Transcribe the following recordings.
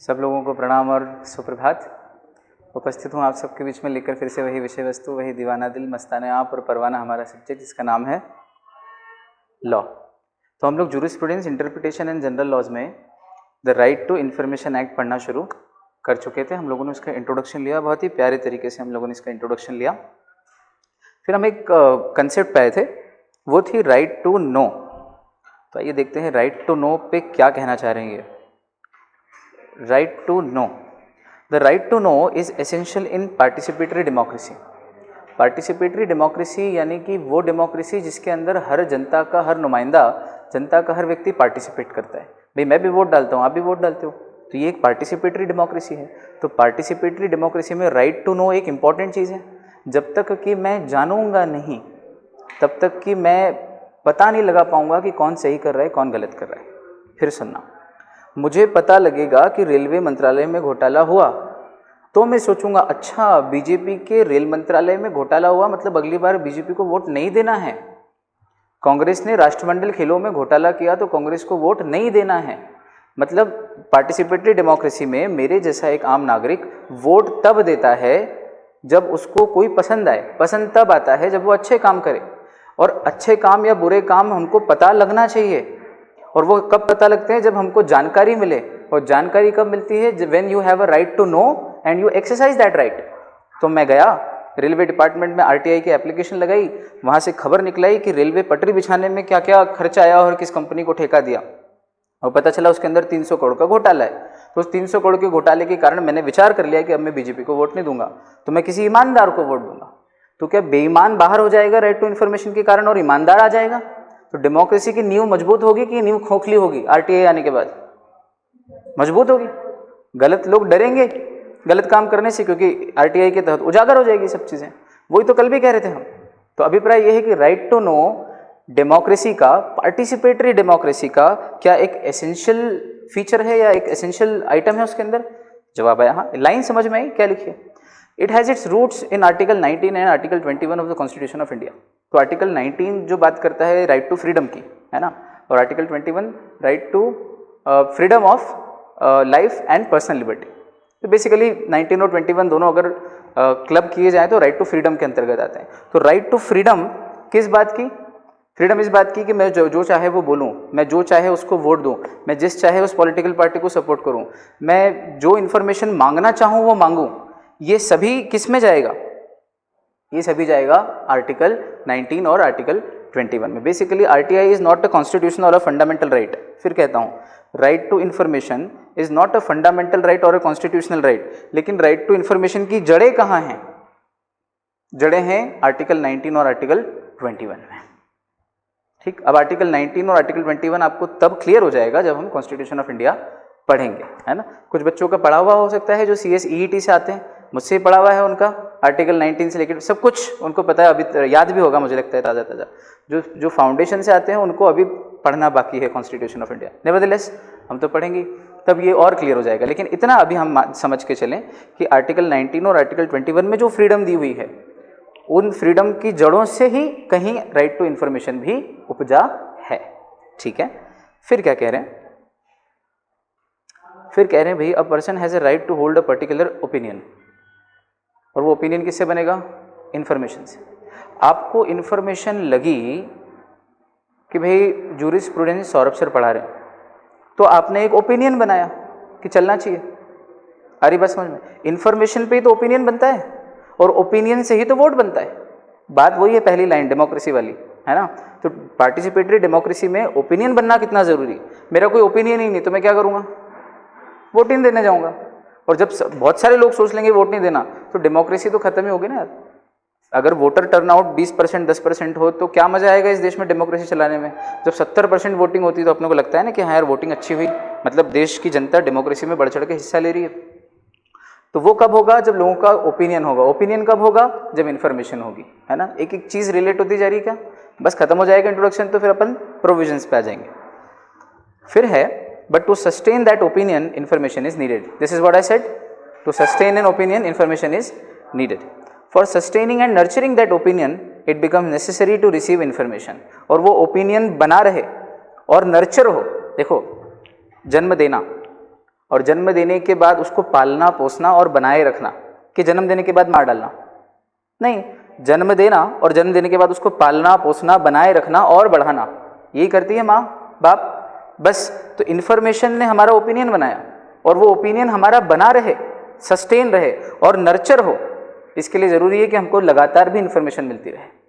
सब लोगों को प्रणाम और सुप्रभात। उपस्थित हूँ आप सबके बीच में लेकर फिर से वही विषय वस्तु, वही दीवाना दिल, मस्ताने आप और परवाना हमारा सब्जेक्ट, जिसका नाम है लॉ। तो हम लोग jurisprudence, interpretation and general laws में the right to information act पढ़ना शुरू कर चुके थे। हम लोगों ने उसका इंट्रोडक्शन लिया, बहुत ही प्यारे तरीके से हम लोगों ने इसका इंट्रोडक्शन लिया। फिर हम एक कंसेप्ट पे आए थे, वो थी राइट टू नो। तो आइए देखते हैं राइट टू नो पे क्या कहना चाह रहे हैं ये। Right to know, the right to know is essential in participatory democracy. Participatory democracy यानी कि वो डेमोक्रेसी जिसके अंदर हर जनता का, हर नुमाइंदा, जनता का हर व्यक्ति पार्टिसिपेट करता है। भाई मैं भी वोट डालता हूँ, आप भी वोट डालते हो, तो ये एक पार्टिसिपेटरी डेमोक्रेसी है। तो पार्टिसिपेटरी डेमोक्रेसी में राइट टू नो एक इम्पॉर्टेंट चीज़ है। जब तक कि मैं जानूंगा नहीं, तब तक कि मैं पता नहीं लगा पाऊंगा कि कौन सही कर रहा है, कौन गलत कर रहा है। फिर सुनना, मुझे पता लगेगा कि रेलवे मंत्रालय में घोटाला हुआ तो मैं सोचूंगा अच्छा बीजेपी के रेल मंत्रालय में घोटाला हुआ, मतलब अगली बार बीजेपी को वोट नहीं देना है। कांग्रेस ने राष्ट्रमंडल खेलों में घोटाला किया तो कांग्रेस को वोट नहीं देना है। मतलब पार्टिसिपेटरी डेमोक्रेसी में मेरे जैसा एक आम नागरिक वोट तब देता है जब उसको कोई पसंद आए। पसंद तब आता है जब वो अच्छे काम करे, और अच्छे काम या बुरे काम हमको पता लगना चाहिए। और वो कब पता लगते हैं? जब हमको जानकारी मिले। और जानकारी कब मिलती है? When you have a right to know and you exercise that right. तो मैं गया रेलवे डिपार्टमेंट में, आरटीआई की एप्लीकेशन लगाई, वहाँ से खबर निकलाई कि रेलवे पटरी बिछाने में क्या क्या खर्चा आया और किस कंपनी को ठेका दिया, और पता चला उसके अंदर 300 करोड़ का घोटाला है। तो उस 300 करोड़ के घोटाले के कारण मैंने विचार कर लिया कि अब मैं बीजेपी को वोट नहीं दूंगा, तो मैं किसी ईमानदार को वोट दूंगा। तो क्या बेईमान बाहर हो जाएगा राइट टू इन्फॉर्मेशन के कारण और ईमानदार आ जाएगा? तो डेमोक्रेसी की नींव मजबूत होगी कि नींव खोखली होगी? आरटीआई आने के बाद मजबूत होगी। गलत लोग डरेंगे गलत काम करने से, क्योंकि आरटीआई के तहत उजागर हो जाएगी सब चीज़ें। वही तो कल भी कह रहे थे हम। तो अभिप्राय यह है कि राइट टू नो डेमोक्रेसी का, पार्टिसिपेटरी डेमोक्रेसी का क्या एक एसेंशियल फीचर है या एक एसेंशियल आइटम है उसके अंदर? जवाब है हाँ। लाइन समझ में आई? क्या लिखिए, it has its roots in article 19 and article 21 of the constitution of India. तो आर्टिकल 19 जो बात करता है राइट टू फ्रीडम की, है ना, और article 21 right to freedom of life and personal liberty. तो बेसिकली 19 और 21 दोनों अगर क्लब किए जाए तो राइट टू फ्रीडम के अंतर्गत आते हैं। तो राइट टू फ्रीडम किस बात की? फ्रीडम इस बात की कि मैं जो चाहे वो बोलूँ, मैं जो चाहे उसको वोट दूँ, मैं जिस चाहे उस पॉलिटिकल पार्टी को सपोर्ट करूँ, मैं जो इन्फॉर्मेशन मांगना चाहूँ वो मांगूँ। ये सभी किस में जाएगा? ये सभी जाएगा आर्टिकल 19 और आर्टिकल 21 में। Basically RTI is not a constitutional और अ फंडामेंटल राइट। फिर कहता हूँ, right to information is not a fundamental right और अ कॉन्स्टिट्यूशनल राइट। लेकिन राइट टू इन्फॉर्मेशन की जड़ें कहाँ हैं? जड़ें हैं आर्टिकल 19 और आर्टिकल 21 में। ठीक, अब आर्टिकल 19 और आर्टिकल 21 आपको तब क्लियर हो जाएगा जब हम कॉन्स्टिट्यूशन ऑफ इंडिया पढ़ेंगे, है ना। कुछ बच्चों का पढ़ा हुआ हो सकता है जो CSEET से आते हैं, मुझसे पढ़ा हुआ है उनका, आर्टिकल 19 से लेकर सब कुछ उनको पता है, अभी याद भी होगा मुझे लगता है ताज़ा ताज़ा। जो फाउंडेशन से आते हैं उनको अभी पढ़ना बाकी है कॉन्स्टिट्यूशन ऑफ इंडिया। नेवरदलेस हम तो पढ़ेंगे, तब ये और क्लियर हो जाएगा। लेकिन इतना अभी हम समझ के चलें कि आर्टिकल 19 और आर्टिकल 21 में जो फ्रीडम दी हुई है, उन फ्रीडम की जड़ों से ही कहीं राइट टू इन्फॉर्मेशन भी उपजा है। ठीक है, फिर क्या कह रहे हैं? फिर कह रहे हैं भाई a person has a right to hold a particular opinion. और वो ओपिनियन किससे बनेगा? इन्फॉर्मेशन से। आपको इन्फॉर्मेशन लगी कि भाई जूरिस्प्रूडेंस सौरभ सर पढ़ा रहे हैं, तो आपने एक ओपिनियन बनाया कि चलना चाहिए। अरे बस समझ में, इन्फॉर्मेशन पे ही तो ओपिनियन बनता है, और ओपिनियन से ही तो वोट बनता है। बात वही है, पहली लाइन डेमोक्रेसी वाली, है ना। तो पार्टिसिपेटरी डेमोक्रेसी में ओपिनियन बनना कितना ज़रूरी। मेरा कोई ओपिनियन ही नहीं तो मैं क्या करूँगा? वोट नहीं देने जाऊँगा। और जब बहुत सारे लोग सोच लेंगे वोट नहीं देना, तो डेमोक्रेसी तो खत्म ही होगी ना यार। अगर वोटर टर्नआउट 20%, 10% हो तो क्या मजा आएगा इस देश में डेमोक्रेसी चलाने में। जब 70% वोटिंग होती है तो अपने को लगता है ना कि हाँ यार वोटिंग अच्छी हुई, मतलब देश की जनता डेमोक्रेसी में बढ़ चढ़ के हिस्सा ले रही है। तो वो कब होगा? जब लोगों का ओपिनियन होगा। ओपिनियन कब होगा? जब इन्फॉर्मेशन होगी, है ना। एक एक चीज़ रिलेट होती जा रही है क्या? बस खत्म हो जाएगा इंट्रोडक्शन तो फिर अपन प्रोविजंस पे आ जाएंगे। फिर है, but to sustain that opinion information is needed. This is what I said, to sustain an opinion information is needed. For sustaining and nurturing that opinion it becomes necessary to receive information. और वो opinion बना रहे और nurture हो। देखो, जन्म देना और जन्म देने के बाद उसको पालना पोसना और बनाए रखना, कि जन्म देने के बाद मार डालना नहीं, जन्म देना और जन्म देने के बाद उसको पालना पोसना बनाए रखना और बढ़ाना, यही करती है माँ बाप बस। तो इन्फॉर्मेशन ने हमारा ओपिनियन बनाया और वो ओपिनियन हमारा बना रहे, सस्टेन रहे और नर्चर हो, इसके लिए ज़रूरी है कि हमको लगातार भी इन्फॉर्मेशन मिलती रहे।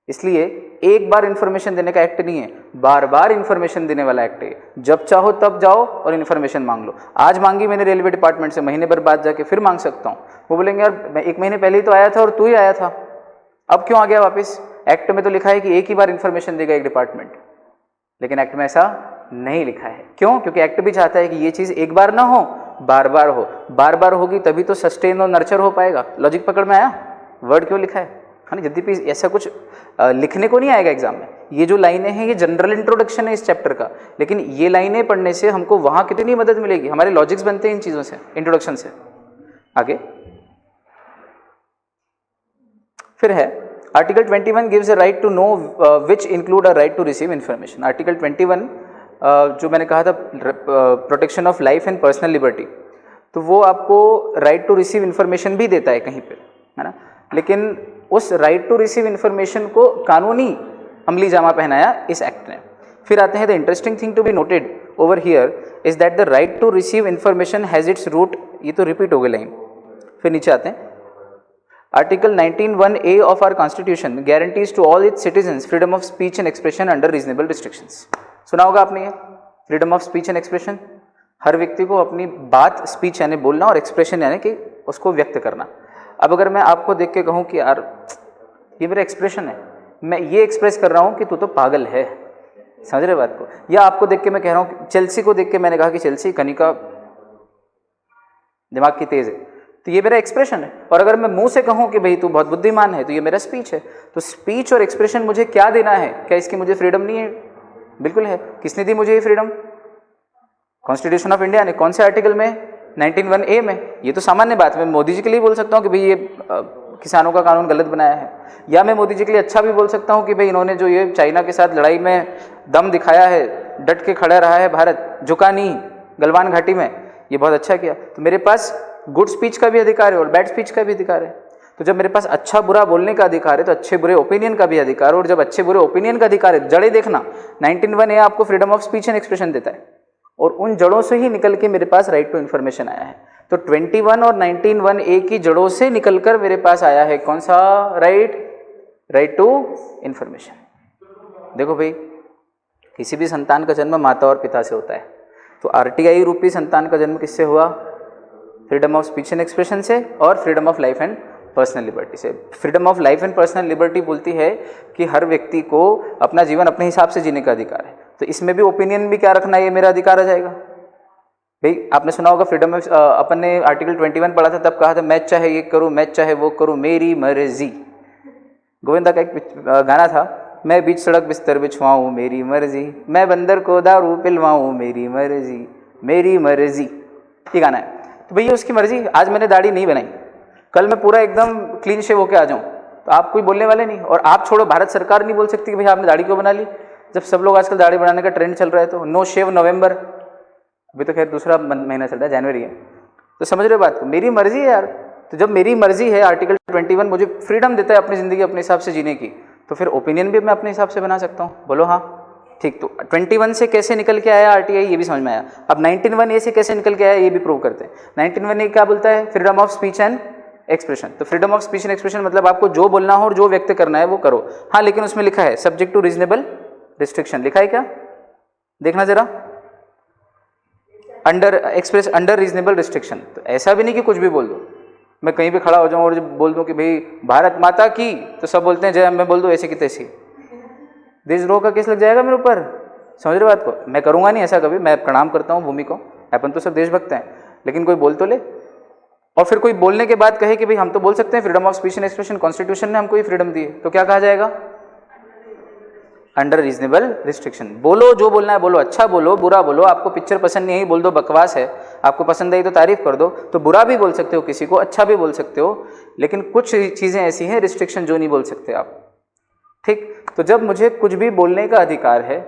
इसलिए एक बार इन्फॉर्मेशन देने का एक्ट नहीं है, बार बार इन्फॉर्मेशन देने वाला एक्ट है। जब चाहो तब जाओ और इन्फॉर्मेशन मांग लो। आज मांगी मैंने रेलवे डिपार्टमेंट से, महीने भर बाद जाके फिर मांग सकता हूँ। वो बोलेंगे यार मैं 1 महीने पहले ही तो आया था और तू ही आया था, अब क्यों आ गया वापस? एक्ट में तो लिखा है कि एक ही बार इन्फॉर्मेशन देगा एक डिपार्टमेंट, लेकिन एक्ट में ऐसा नहीं लिखा है। क्यों? क्योंकि एक्ट भी चाहता है कि ये चीज़ एक बार ना हो, बार बार हो। बार बार होगी तभी तो सस्टेन और नर्चर हो पाएगा। लॉजिक पकड़ में आया? वर्ड क्यों लिखा है ना? यद्यपि ऐसा कुछ लिखने को नहीं आएगा एग्जाम में। ये जो लाइनें हैं ये जनरल इंट्रोडक्शन है इस चैप्टर का, लेकिन ये लाइनें पढ़ने से हमको वहाँ कितनी मदद मिलेगी, हमारे लॉजिक्स बनते हैं इन चीज़ों से, इंट्रोडक्शन से। आगे फिर है article 21 gives a right to know which include a right to receive information. Article 21 जो मैंने कहा था protection of life and personal liberty, तो वो आपको राइट टू रिसीव इन्फॉर्मेशन भी देता है कहीं पे, है ना। लेकिन उस राइट टू रिसीव इन्फॉर्मेशन को कानूनी अमली जामा पहनाया इस एक्ट ने। फिर आते हैं the interesting thing to be noted over here is that the right to receive information has its root, ये तो रिपीट हो गई लाइन। फिर नीचे आते हैं article 19(1)(a) of our constitution guarantees to all its citizens freedom of speech and expression under reasonable restrictions. सुना होगा आपने ये freedom of speech and expression, हर व्यक्ति को अपनी बात, स्पीच यानी बोलना और एक्सप्रेशन यानी कि उसको व्यक्त करना। अब अगर मैं आपको देख के कहूँ कि यार ये मेरा एक्सप्रेशन है, मैं ये एक्सप्रेस कर रहा हूँ कि तू तो पागल है, समझ रहे बात को? या आपको देख के मैं कह रहा हूँ, चेल्सी को देख के मैंने कहा कि चेल्सी कनिका दिमाग की तेज है, तो ये मेरा एक्सप्रेशन है। और अगर मैं मुंह से कहूँ कि भाई तू बहुत बुद्धिमान है, तो ये मेरा स्पीच है। तो स्पीच और एक्सप्रेशन मुझे क्या देना है? क्या इसकी मुझे फ्रीडम नहीं है? बिल्कुल है। किसने दी मुझे ये फ्रीडम? कॉन्स्टिट्यूशन ऑफ इंडिया ने। कौन से आर्टिकल में? 19(1)(a) में। ये तो सामान्य बात है, मैं मोदी जी के लिए बोल सकता हूँ कि भाई ये किसानों का कानून गलत बनाया है, या मैं मोदी जी के लिए अच्छा भी बोल सकता हूँ कि भाई इन्होंने जो ये चाइना के साथ लड़ाई में दम दिखाया है, डट के खड़ा रहा है भारत, झुका नहीं गलवान घाटी में, ये बहुत अच्छा किया। तो मेरे पास गुड स्पीच का भी अधिकार है और बैड स्पीच का भी अधिकार है। तो जब मेरे पास अच्छा बुरा बोलने का अधिकार है तो अच्छे बुरे ओपिनियन का भी अधिकार है, और जब अच्छे बुरे ओपिनियन का अधिकार है, जड़ें देखना, 19(1)(a) आपको freedom of speech and expression देता है, और उन जड़ों से ही निकल के मेरे पास राइट टू इन्फॉर्मेशन आया है। तो 21 और 19(1)(a) की जड़ों से निकलकर मेरे पास आया है कौन सा राइट? Right to information. देखो भाई, किसी भी संतान का जन्म माता और पिता से होता है, तो RTI रूपी संतान का जन्म किससे हुआ? Freedom of speech and expression से और freedom of life and personal liberty से। Freedom of life and personal liberty बोलती है कि हर व्यक्ति को अपना जीवन अपने हिसाब से जीने का अधिकार है। तो इसमें भी ओपिनियन भी क्या रखना है, ये मेरा अधिकार आ जाएगा। भाई आपने सुना होगा फ्रीडम ऑफ, अपन ने आर्टिकल 21 पढ़ा था, तब कहा था मैं चाहे ये करूँ, मैं चाहे वो करूँ, मेरी मर्जी। गोविंदा का एक गाना था, मैं बीच सड़क बिस्तर बिछवाऊँ मेरी मर्जी, मैं बंदर को दारू पिलवाऊँ मेरी मर्जी, मेरी मर्जी, ये गाना है। तो भैया उसकी मर्जी। आज मैंने दाढ़ी नहीं बनाई, कल मैं पूरा एकदम क्लीन शेव होके आ जाऊँ, तो आप कोई बोलने वाले नहीं। और आप छोड़ो, भारत सरकार नहीं बोल सकती कि भैया आपने दाढ़ी क्यों बना ली, जब सब लोग आजकल दाढ़ी बनाने का ट्रेंड चल रहा है। तो नो शेव नवंबर, अभी तो खैर दूसरा महीना चल रहा है, जनवरी है। तो समझ रहे हो बात को? मेरी मर्जी है यार। तो जब मेरी मर्जी है, आर्टिकल 21 मुझे फ्रीडम देता है अपनी ज़िंदगी अपने हिसाब से जीने की, तो फिर ओपिनियन भी मैं अपने हिसाब से बना सकता हूँ। बोलो हाँ, ठीक। तो 21 से कैसे निकल के आया RTI, ये भी समझ में आया। अब 19(1)(a) से कैसे निकल के आया, ये भी प्रूव करते हैं। 19(1)(a) क्या बोलता है? Freedom of speech and expression. तो freedom of speech and expression मतलब आपको जो बोलना हो और जो व्यक्त करना है वो करो। हाँ, लेकिन उसमें लिखा है सब्जेक्ट टू रीजनेबल रिस्ट्रिक्शन। लिखा है क्या? देखना जरा, under express under reasonable restriction. तो ऐसा भी नहीं कि कुछ भी बोल दो, मैं कहीं पे खड़ा हो जाऊँ और जब बोल दूँ कि भाई भारत माता की, तो सब बोलते हैं जय, मैं बोल दूँ ऐसे की तैसी, देशद्रोह का केस लग जाएगा मेरे ऊपर। समझ रहे बात को? मैं करूँगा नहीं ऐसा कभी, मैं प्रणाम करता हूँ भूमि को, अपन तो सब देशभक्त हैं, लेकिन कोई बोल तो ले। और फिर कोई बोलने के बाद कहे कि भाई हम तो बोल सकते हैं, freedom of speech and expression, constitution ने हमको ये फ्रीडम दी है, तो क्या कहा जाएगा? Under reasonable restriction. बोलो जो बोलना है बोलो, अच्छा बोलो, बुरा बोलो, आपको पिक्चर पसंद नहीं आई बोल दो बकवास है, आपको पसंद आई तो तारीफ कर दो। तो बुरा भी बोल सकते हो किसी को, अच्छा भी बोल सकते हो, लेकिन कुछ चीज़ें ऐसी हैं रिस्ट्रिक्शन जो नहीं बोल सकते आप, ठीक। तो जब मुझे कुछ भी बोलने का अधिकार है,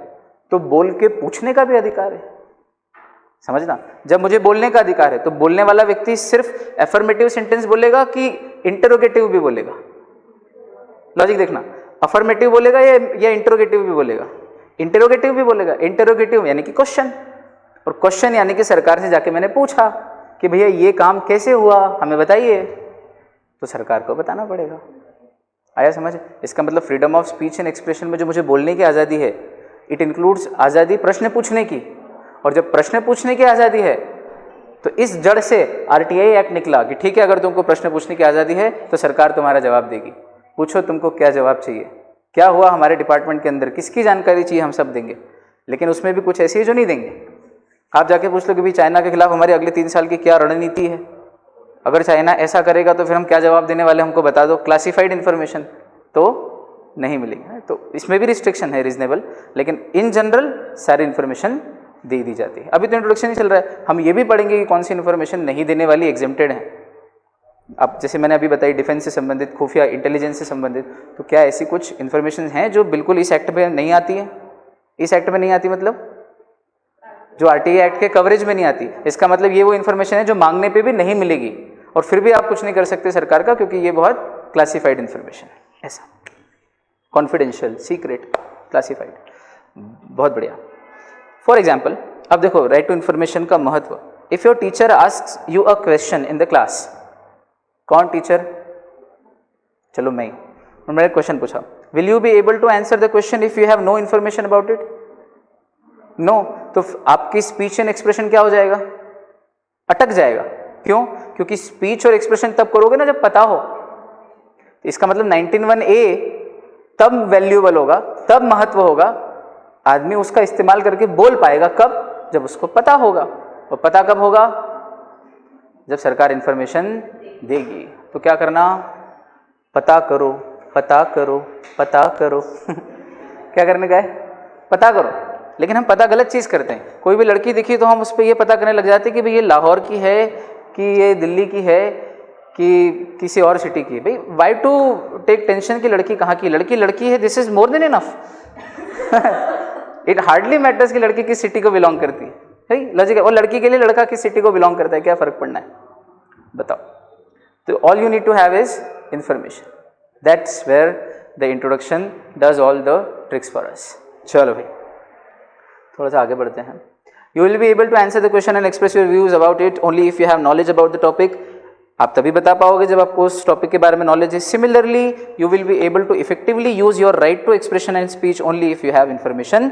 तो बोल के पूछने का भी अधिकार है। समझना, जब मुझे बोलने का अधिकार है तो बोलने वाला व्यक्ति सिर्फ एफर्मेटिव सेंटेंस बोलेगा कि इंटरोगेटिव भी बोलेगा? लॉजिक देखना, अफर्मेटिव बोलेगा या इंटरोगेटिव भी बोलेगा? इंटरोगेटिव भी बोलेगा। इंटरोगेटिव यानी कि क्वेश्चन, और क्वेश्चन यानी कि सरकार से जाके मैंने पूछा कि भैया ये काम कैसे हुआ, हमें बताइए, तो सरकार को बताना पड़ेगा। आया समझ? इसका मतलब freedom of speech and expression में जो मुझे बोलने की आज़ादी है, इट इंक्लूड्स आज़ादी प्रश्न पूछने की, और जब प्रश्न पूछने की आज़ादी है तो इस जड़ से आरटीआई एक्ट निकला कि ठीक है, अगर तुमको प्रश्न पूछने की आज़ादी है तो सरकार तुम्हारा जवाब देगी। पूछो तुमको क्या जवाब चाहिए, क्या हुआ हमारे डिपार्टमेंट के अंदर, किसकी जानकारी चाहिए, हम सब देंगे। लेकिन उसमें भी कुछ ऐसी है जो नहीं देंगे। आप जाके पूछ लो कि भाई चाइना के खिलाफ हमारी अगले 3 साल की क्या रणनीति है, अगर चाइना ऐसा करेगा तो फिर हम क्या जवाब देने वाले, हमको बता दो। क्लासिफाइड इन्फॉर्मेशन तो नहीं मिलेगी। तो इसमें भी रिस्ट्रिक्शन है रीजनेबल, लेकिन इन जनरल सारी इन्फॉर्मेशन दे दी जाती है। अभी तो इंट्रोडक्शन ही चल रहा है, हम ये भी पढ़ेंगे कि कौन सी इन्फॉर्मेशन नहीं देने वाली एग्जेम्प्टेड है। अब जैसे मैंने अभी बताई डिफेंस से संबंधित, खुफिया इंटेलिजेंस से संबंधित, तो क्या ऐसी कुछ इन्फॉर्मेशन हैं जो बिल्कुल इस एक्ट में नहीं आती है? इस एक्ट में नहीं आती मतलब जो आरटीआई एक्ट के कवरेज में नहीं आती। इसका मतलब ये वो इन्फॉर्मेशन है जो मांगने पे भी नहीं मिलेगी, और फिर भी आप कुछ नहीं कर सकते सरकार का, क्योंकि ये बहुत क्लासिफाइड इन्फॉर्मेशन है। ऐसा कॉन्फिडेंशियल, सीक्रेट, क्लासिफाइड। बहुत बढ़िया। फॉर एग्जाम्पल, अब देखो राइट टू इन्फॉर्मेशन का महत्व। If your teacher asks you a question in the class, कौन टीचर? चलो मैं ही, मैंने क्वेश्चन पूछा, will you be able to answer the question if you have no information about it? No. तो आपकी स्पीच एंड एक्सप्रेशन क्या हो जाएगा? अटक जाएगा। क्यों? क्योंकि स्पीच और एक्सप्रेशन तब करोगे ना जब पता हो। इसका मतलब 19(1)(a) तब वैल्यूएबल होगा, तब महत्व होगा, आदमी उसका इस्तेमाल करके बोल पाएगा कब? जब उसको पता होगा। और पता कब होगा? जब सरकार इन्फॉर्मेशन देगी। तो क्या करना? पता करो, पता करो, पता करो। क्या करने का है? पता करो। लेकिन हम पता गलत चीज़ करते हैं। कोई भी लड़की दिखी तो हम उस पर ये पता करने लग जाते हैं कि भाई ये लाहौर की है, कि ये दिल्ली की है, कि किसी और सिटी की है। भाई वाई टू टेक टेंशन कि लड़की कहाँ की? लड़की लड़की है, this is more than enough. It hardly matters कि लड़की किस सिटी को बिलोंग करती है। भाई लॉजिक है। और लड़की के लिए लड़का किस सिटी को बिलोंग करता है, क्या फ़र्क पड़ना है? बताओ। तो all you need to have is information. That's where the introduction does all the tricks for us. चलो भाई थोड़ा सा आगे बढ़ते हैं। You will be able to answer the question and express your views about it only if you have knowledge about the topic. आप तभी बता पाओगे जब आपको उस टॉपिक के बारे में नॉलेज है। Similarly you will be able to effectively use your right to expression and speech only if you have information.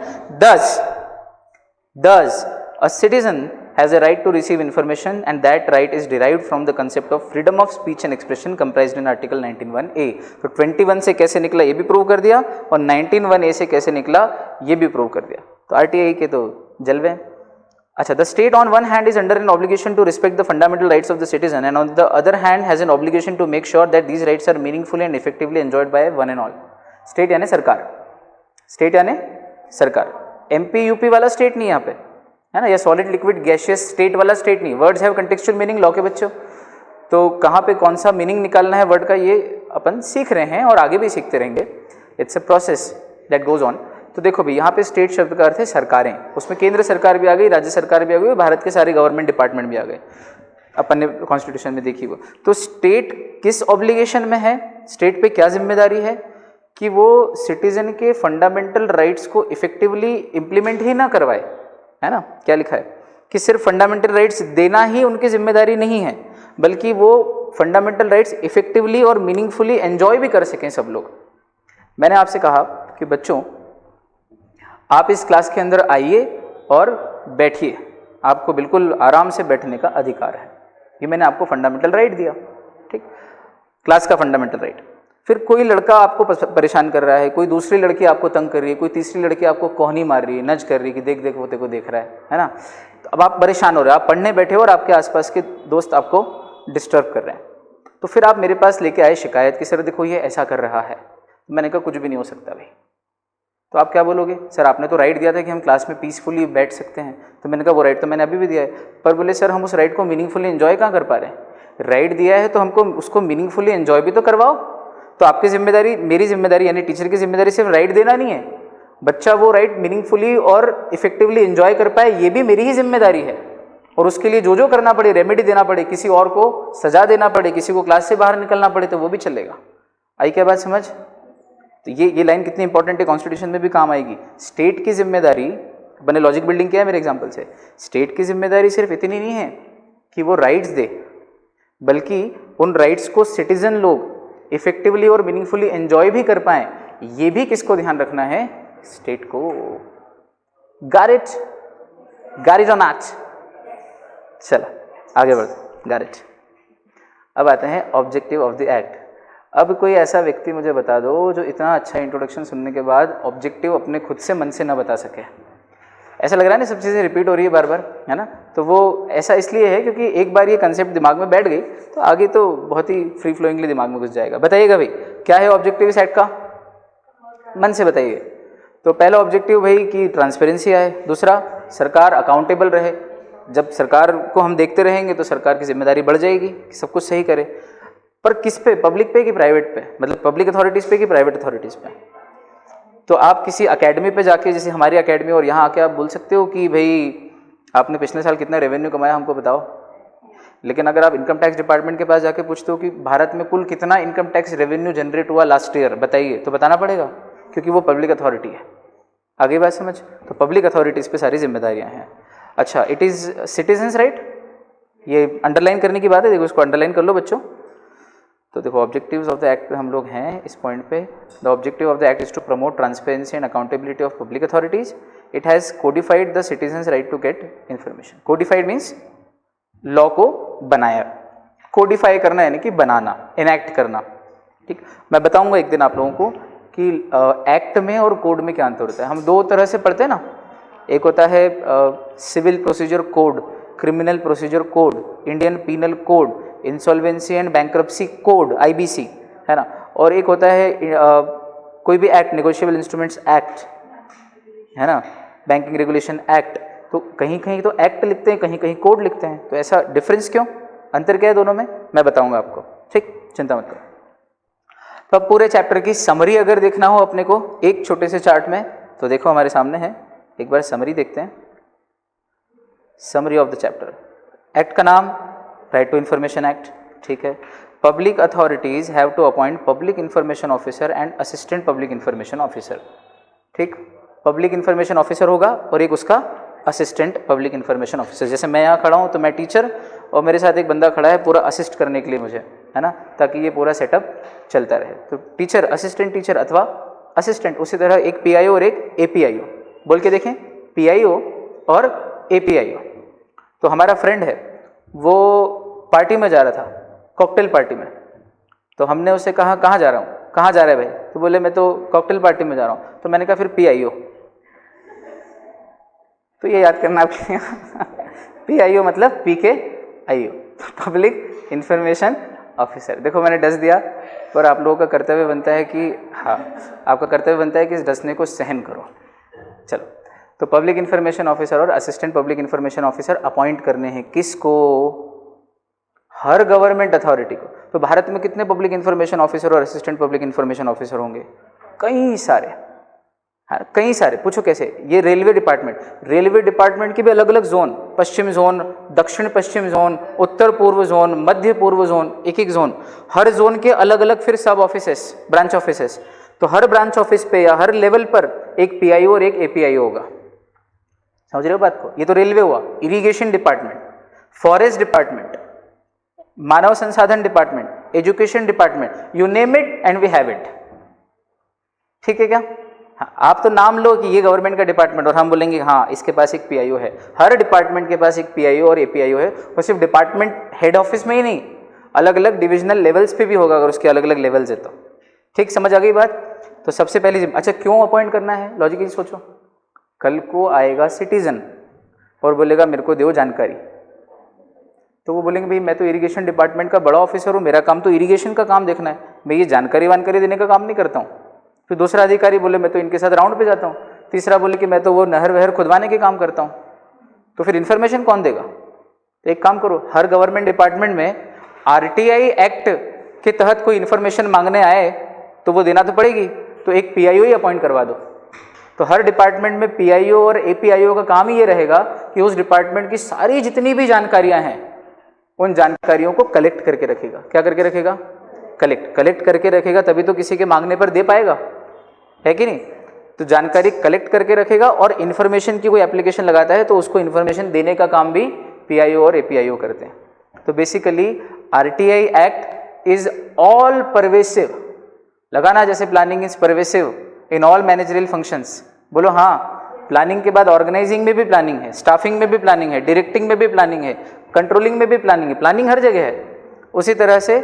Thus, a citizen has a right to receive information, and that right is derived from the concept of freedom of speech and expression comprised in Article 19(1)(a). तो 21 से कैसे निकला ये भी prove कर दिया, और 19(1)(a) से कैसे निकला ये भी प्रूव कर दिया। तो आरटीआई के तो जलवे। अच्छा, the state on one hand is under an obligation to respect the fundamental rights of the citizen, and on the other hand has an obligation to make sure that these rights are meaningfully and effectively enjoyed by one and all. State यानी सरकार, state यानी सरकार। MP UP वाला state नहीं यहाँ पे है ना, या सॉलिड लिक्विड गैशियस स्टेट वाला स्टेट नहीं। Words have contextual meaning law के बच्चों, तो कहाँ पे कौन सा मीनिंग निकालना है वर्ड का ये अपन सीख रहे हैं और आगे भी सीखते रहेंगे। It's a process that goes on. तो देखो भाई यहाँ पे स्टेट शब्द का अर्थ है सरकारें, उसमें केंद्र सरकार भी आ गई, राज्य सरकार भी आ गई, भारत के सारे गवर्नमेंट डिपार्टमेंट भी आ गए, अपन ने कॉन्स्टिट्यूशन में देखी वो। तो स्टेट किस ऑब्लिगेशन में है, स्टेट पे क्या जिम्मेदारी है कि वो सिटीजन के फंडामेंटल राइट्स को इफेक्टिवली इम्प्लीमेंट ही ना करवाए, है ना। क्या लिखा है कि सिर्फ फंडामेंटल राइट्स देना ही उनकी जिम्मेदारी नहीं है, बल्कि वो फंडामेंटल राइट्स इफेक्टिवली और मीनिंगफुली एंजॉय भी कर सकें सब लोग। मैंने आपसे कहा कि बच्चों आप इस क्लास के अंदर आइए और बैठिए, आपको बिल्कुल आराम से बैठने का अधिकार है, ये मैंने आपको फंडामेंटल राइट दिया, ठीक, क्लास का फंडामेंटल राइट। फिर कोई लड़का आपको परेशान कर रहा है, कोई दूसरी लड़की आपको तंग कर रही है, कोई तीसरी लड़की आपको कोहनी मार रही है, नज कर रही है कि देख देख वो तेरे को देख रहा है ना। तो अब आप परेशान हो रहे हो, आप पढ़ने बैठे हो और आपके आसपास के दोस्त आपको डिस्टर्ब कर रहे हैं। तो फिर आप मेरे पास लेके आए शिकायत कि सर देखो ये ऐसा कर रहा है। तो मैंने कहा कुछ भी नहीं हो सकता भाई। तो आप क्या बोलोगे, सर आपने तो राइट दिया था कि हम क्लास में पीसफुली बैठ सकते हैं। तो मैंने कहा वो राइट तो मैंने अभी भी दिया है, पर बोले सर हम उस राइट को मीनिंगफुली एंजॉय कहाँ कर पा रहे हैं। राइट दिया है तो हमको उसको मीनिंगफुली एंजॉय भी तो करवाओ। तो आपकी जिम्मेदारी, मेरी जिम्मेदारी यानी टीचर की जिम्मेदारी सिर्फ राइट देना नहीं है, बच्चा वो राइट मीनिंगफुली और इफेक्टिवली एंजॉय कर पाए ये भी मेरी ही जिम्मेदारी है। और उसके लिए जो जो करना पड़े, रेमेडी देना पड़े, किसी और को सजा देना पड़े, किसी को क्लास से बाहर निकलना पड़े, तो वो भी चलेगा। आई क्या बात समझ? तो ये लाइन कितनी इंपॉर्टेंट है, कॉन्स्टिट्यूशन में भी काम आएगी। स्टेट की जिम्मेदारी, मैंने लॉजिक बिल्डिंग किया है मेरे एग्जाम्पल से, स्टेट की जिम्मेदारी सिर्फ इतनी नहीं है कि वो राइट्स दे, बल्कि उन राइट्स को सिटीजन लोग इफेक्टिवली और मीनिंगफुली एंजॉय भी कर पाएं, ये भी किसको ध्यान रखना है? स्टेट को। Got it? गॉट इट और नॉट? चलो आगे बढ़ते, गॉट इट। अब आते हैं ऑब्जेक्टिव ऑफ द एक्ट। अब कोई ऐसा व्यक्ति मुझे बता दो जो इतना अच्छा इंट्रोडक्शन सुनने के बाद ऑब्जेक्टिव अपने खुद से मन से ना बता सके। ऐसा लग रहा है ना, सब चीज़ें रिपीट हो रही है बार बार, है ना? तो वो ऐसा इसलिए है क्योंकि एक बार ये कंसेप्ट दिमाग में बैठ गई तो आगे तो बहुत ही फ्री फ्लोइंगली दिमाग में घुस जाएगा। बताइएगा भाई, क्या है ऑब्जेक्टिव इस एक्ट का? मन से बताइए। तो पहला ऑब्जेक्टिव भाई कि ट्रांसपेरेंसी आए, दूसरा सरकार अकाउंटेबल रहे। जब सरकार को हम देखते रहेंगे तो सरकार की जिम्मेदारी बढ़ जाएगी कि सब कुछ सही करे। पर किस पे? पब्लिक पे कि प्राइवेट पे? मतलब पब्लिक अथॉरिटीज़ पे कि प्राइवेट अथॉरिटीज़ पे? तो आप किसी एकेडमी पे जाके, जैसे हमारी एकेडमी, और यहाँ आके आप बोल सकते हो कि भाई आपने पिछले साल कितना रेवेन्यू कमाया हमको बताओ। लेकिन अगर आप इनकम टैक्स डिपार्टमेंट के पास जाके पूछते हो कि भारत में कुल कितना इनकम टैक्स रेवेन्यू जनरेट हुआ लास्ट ईयर बताइए, तो बताना पड़ेगा, क्योंकि वो पब्लिक अथॉरिटी है। आगे बात समझ? तो पब्लिक अथॉरिटीज़ पे सारी जिम्मेदारियाँ हैं। अच्छा, इट इज़ सिटीजन्स राइट, ये अंडरलाइन करने की बात है, देखो इसको अंडरलाइन कर लो बच्चों। तो देखो ऑब्जेक्टिव्स ऑफ द एक्ट पे हम लोग हैं इस पॉइंट पे। The objective of the act is to promote transparency and accountability of public authorities. It has codified the citizens right to get information. Codified means law को बनाया, Codify करना यानी कि बनाना, इनैक्ट करना। ठीक, मैं बताऊंगा एक दिन आप लोगों को कि एक्ट में और कोड में क्या अंतर होता है। हम दो तरह से पढ़ते हैं ना, एक होता है civil procedure code, criminal procedure code, Indian penal code, insolvency and bankruptcy code IBC, है ना, और एक होता है कोई भी एक्ट, नेगोशिएबल इंस्ट्रूमेंट्स एक्ट, है ना, बैंकिंग रेगुलेशन एक्ट। तो कहीं कहीं तो एक्ट लिखते हैं, कहीं कहीं कोड लिखते हैं। तो ऐसा डिफरेंस क्यों, अंतर क्या है दोनों में, मैं बताऊंगा आपको। ठीक, चिंता मत करो। तो अब पूरे चैप्टर की समरी अगर देखना हो अपने को एक छोटे से चार्ट में, तो देखो हमारे सामने है, एक बार समरी देखते हैं। Summary of the chapter. Act का नाम राइट टू इन्फॉर्मेशन एक्ट, ठीक है। Public authorities have to appoint public information officer and assistant public information officer. ठीक, पब्लिक इन्फॉर्मेशन ऑफिसर होगा और एक उसका असिस्टेंट पब्लिक इन्फॉर्मेशन ऑफिसर। जैसे मैं यहाँ खड़ा हूँ तो मैं टीचर और मेरे साथ एक बंदा खड़ा है पूरा असिस्ट करने के लिए मुझे, है ना, ताकि ये पूरा सेटअप चलता रहे। तो टीचर, असिस्टेंट टीचर अथवा असिस्टेंट। उसी तरह एक PIO और एक APIO। बोल के देखें, PIO और APIO। तो हमारा फ्रेंड है, वो पार्टी में जा रहा था, कॉकटेल पार्टी में। तो हमने उससे कहा कहाँ जा रहा हूँ, कहाँ जा रहा है भाई? तो बोले मैं तो कॉकटेल पार्टी में जा रहा हूँ। तो मैंने कहा फिर PIO। तो ये याद करना आपके PIO मतलब PKIO, पब्लिक इंफॉर्मेशन ऑफिसर। देखो मैंने डस दिया, पर आप लोगों का कर्तव्य बनता है कि हाँ, आपका कर्तव्य बनता है कि इस डसने को सहन करो। चलो, तो पब्लिक इन्फॉर्मेशन ऑफिसर और assistant public information officer appoint करने हैं किसको? हर गवर्नमेंट अथॉरिटी को। तो भारत में कितने पब्लिक इन्फॉर्मेशन ऑफिसर और असिस्टेंट पब्लिक इन्फॉर्मेशन ऑफिसर होंगे? कई सारे, हाँ कई सारे। पूछो कैसे? ये रेलवे डिपार्टमेंट, रेलवे डिपार्टमेंट के भी अलग अलग जोन, पश्चिम जोन, दक्षिण पश्चिम जोन, उत्तर पूर्व जोन, मध्य पूर्व जोन, एक एक जोन, हर जोन के अलग अलग फिर सब ऑफिसेस, ब्रांच ऑफिसेस। तो हर ब्रांच ऑफिस पे या हर लेवल पर एक PIO और एक APIO होगा। समझ रहे हो बात को? ये तो रेलवे हुआ। इरिगेशन डिपार्टमेंट, फॉरेस्ट डिपार्टमेंट, मानव संसाधन department, education department, you name it and we have it. ठीक है क्या? हाँ, आप तो नाम लो कि ये गवर्नमेंट का डिपार्टमेंट और हम बोलेंगे हाँ इसके पास एक PIO है। हर डिपार्टमेंट के पास एक PIO और APIO है। और सिर्फ डिपार्टमेंट हेड ऑफिस में ही नहीं, अलग अलग डिविजनल लेवल्स पे भी होगा अगर उसके अलग अलग लेवल्स है तो। ठीक, समझ आ गई बात? तो सबसे पहली अच्छा क्यों अपॉइंट करना है, लॉजिकली सोचो। कल को आएगा सिटीजन और बोलेगा मेरे को दो जानकारी, तो वो बोलेंगे भाई मैं तो इरिगेशन डिपार्टमेंट का बड़ा ऑफिसर हूँ, मेरा काम तो इरिगेशन का काम देखना है, मैं ये जानकारी वानकारी देने का काम नहीं करता हूँ। फिर दूसरा अधिकारी बोले मैं तो इनके साथ राउंड पे जाता हूँ। तीसरा बोले कि मैं तो वो नहर वहर खुदवाने के काम करता हूँ। तो फिर इन्फॉर्मेशन कौन देगा? तो एक काम करो, हर गवर्नमेंट डिपार्टमेंट में RTI एक्ट के तहत कोई इन्फॉर्मेशन मांगने आए तो वो देना तो पड़ेगी। तो एक PIO ही अपॉइंट करवा दो। तो हर डिपार्टमेंट में पीआईओ और एपीआईओ का काम ही ये रहेगा कि उस डिपार्टमेंट की सारी जितनी भी जानकारियां हैं उन जानकारियों को कलेक्ट करके रखेगा। क्या करके रखेगा? कलेक्ट करके रखेगा, तभी तो किसी के मांगने पर दे पाएगा, है कि नहीं? तो जानकारी कलेक्ट करके रखेगा और इन्फॉर्मेशन की कोई एप्लीकेशन लगाता है तो उसको इन्फॉर्मेशन देने का काम भी पीआईओ और एपीआईओ करते हैं। तो basically RTI act is all pervasive, लगाना जैसे planning is pervasive in all managerial functions. बोलो हाँ। प्लानिंग के बाद ऑर्गेनाइजिंग में भी प्लानिंग है, स्टाफिंग में भी प्लानिंग है, डायरेक्टिंग में भी प्लानिंग है, कंट्रोलिंग में भी प्लानिंग है, प्लानिंग हर जगह है। उसी तरह से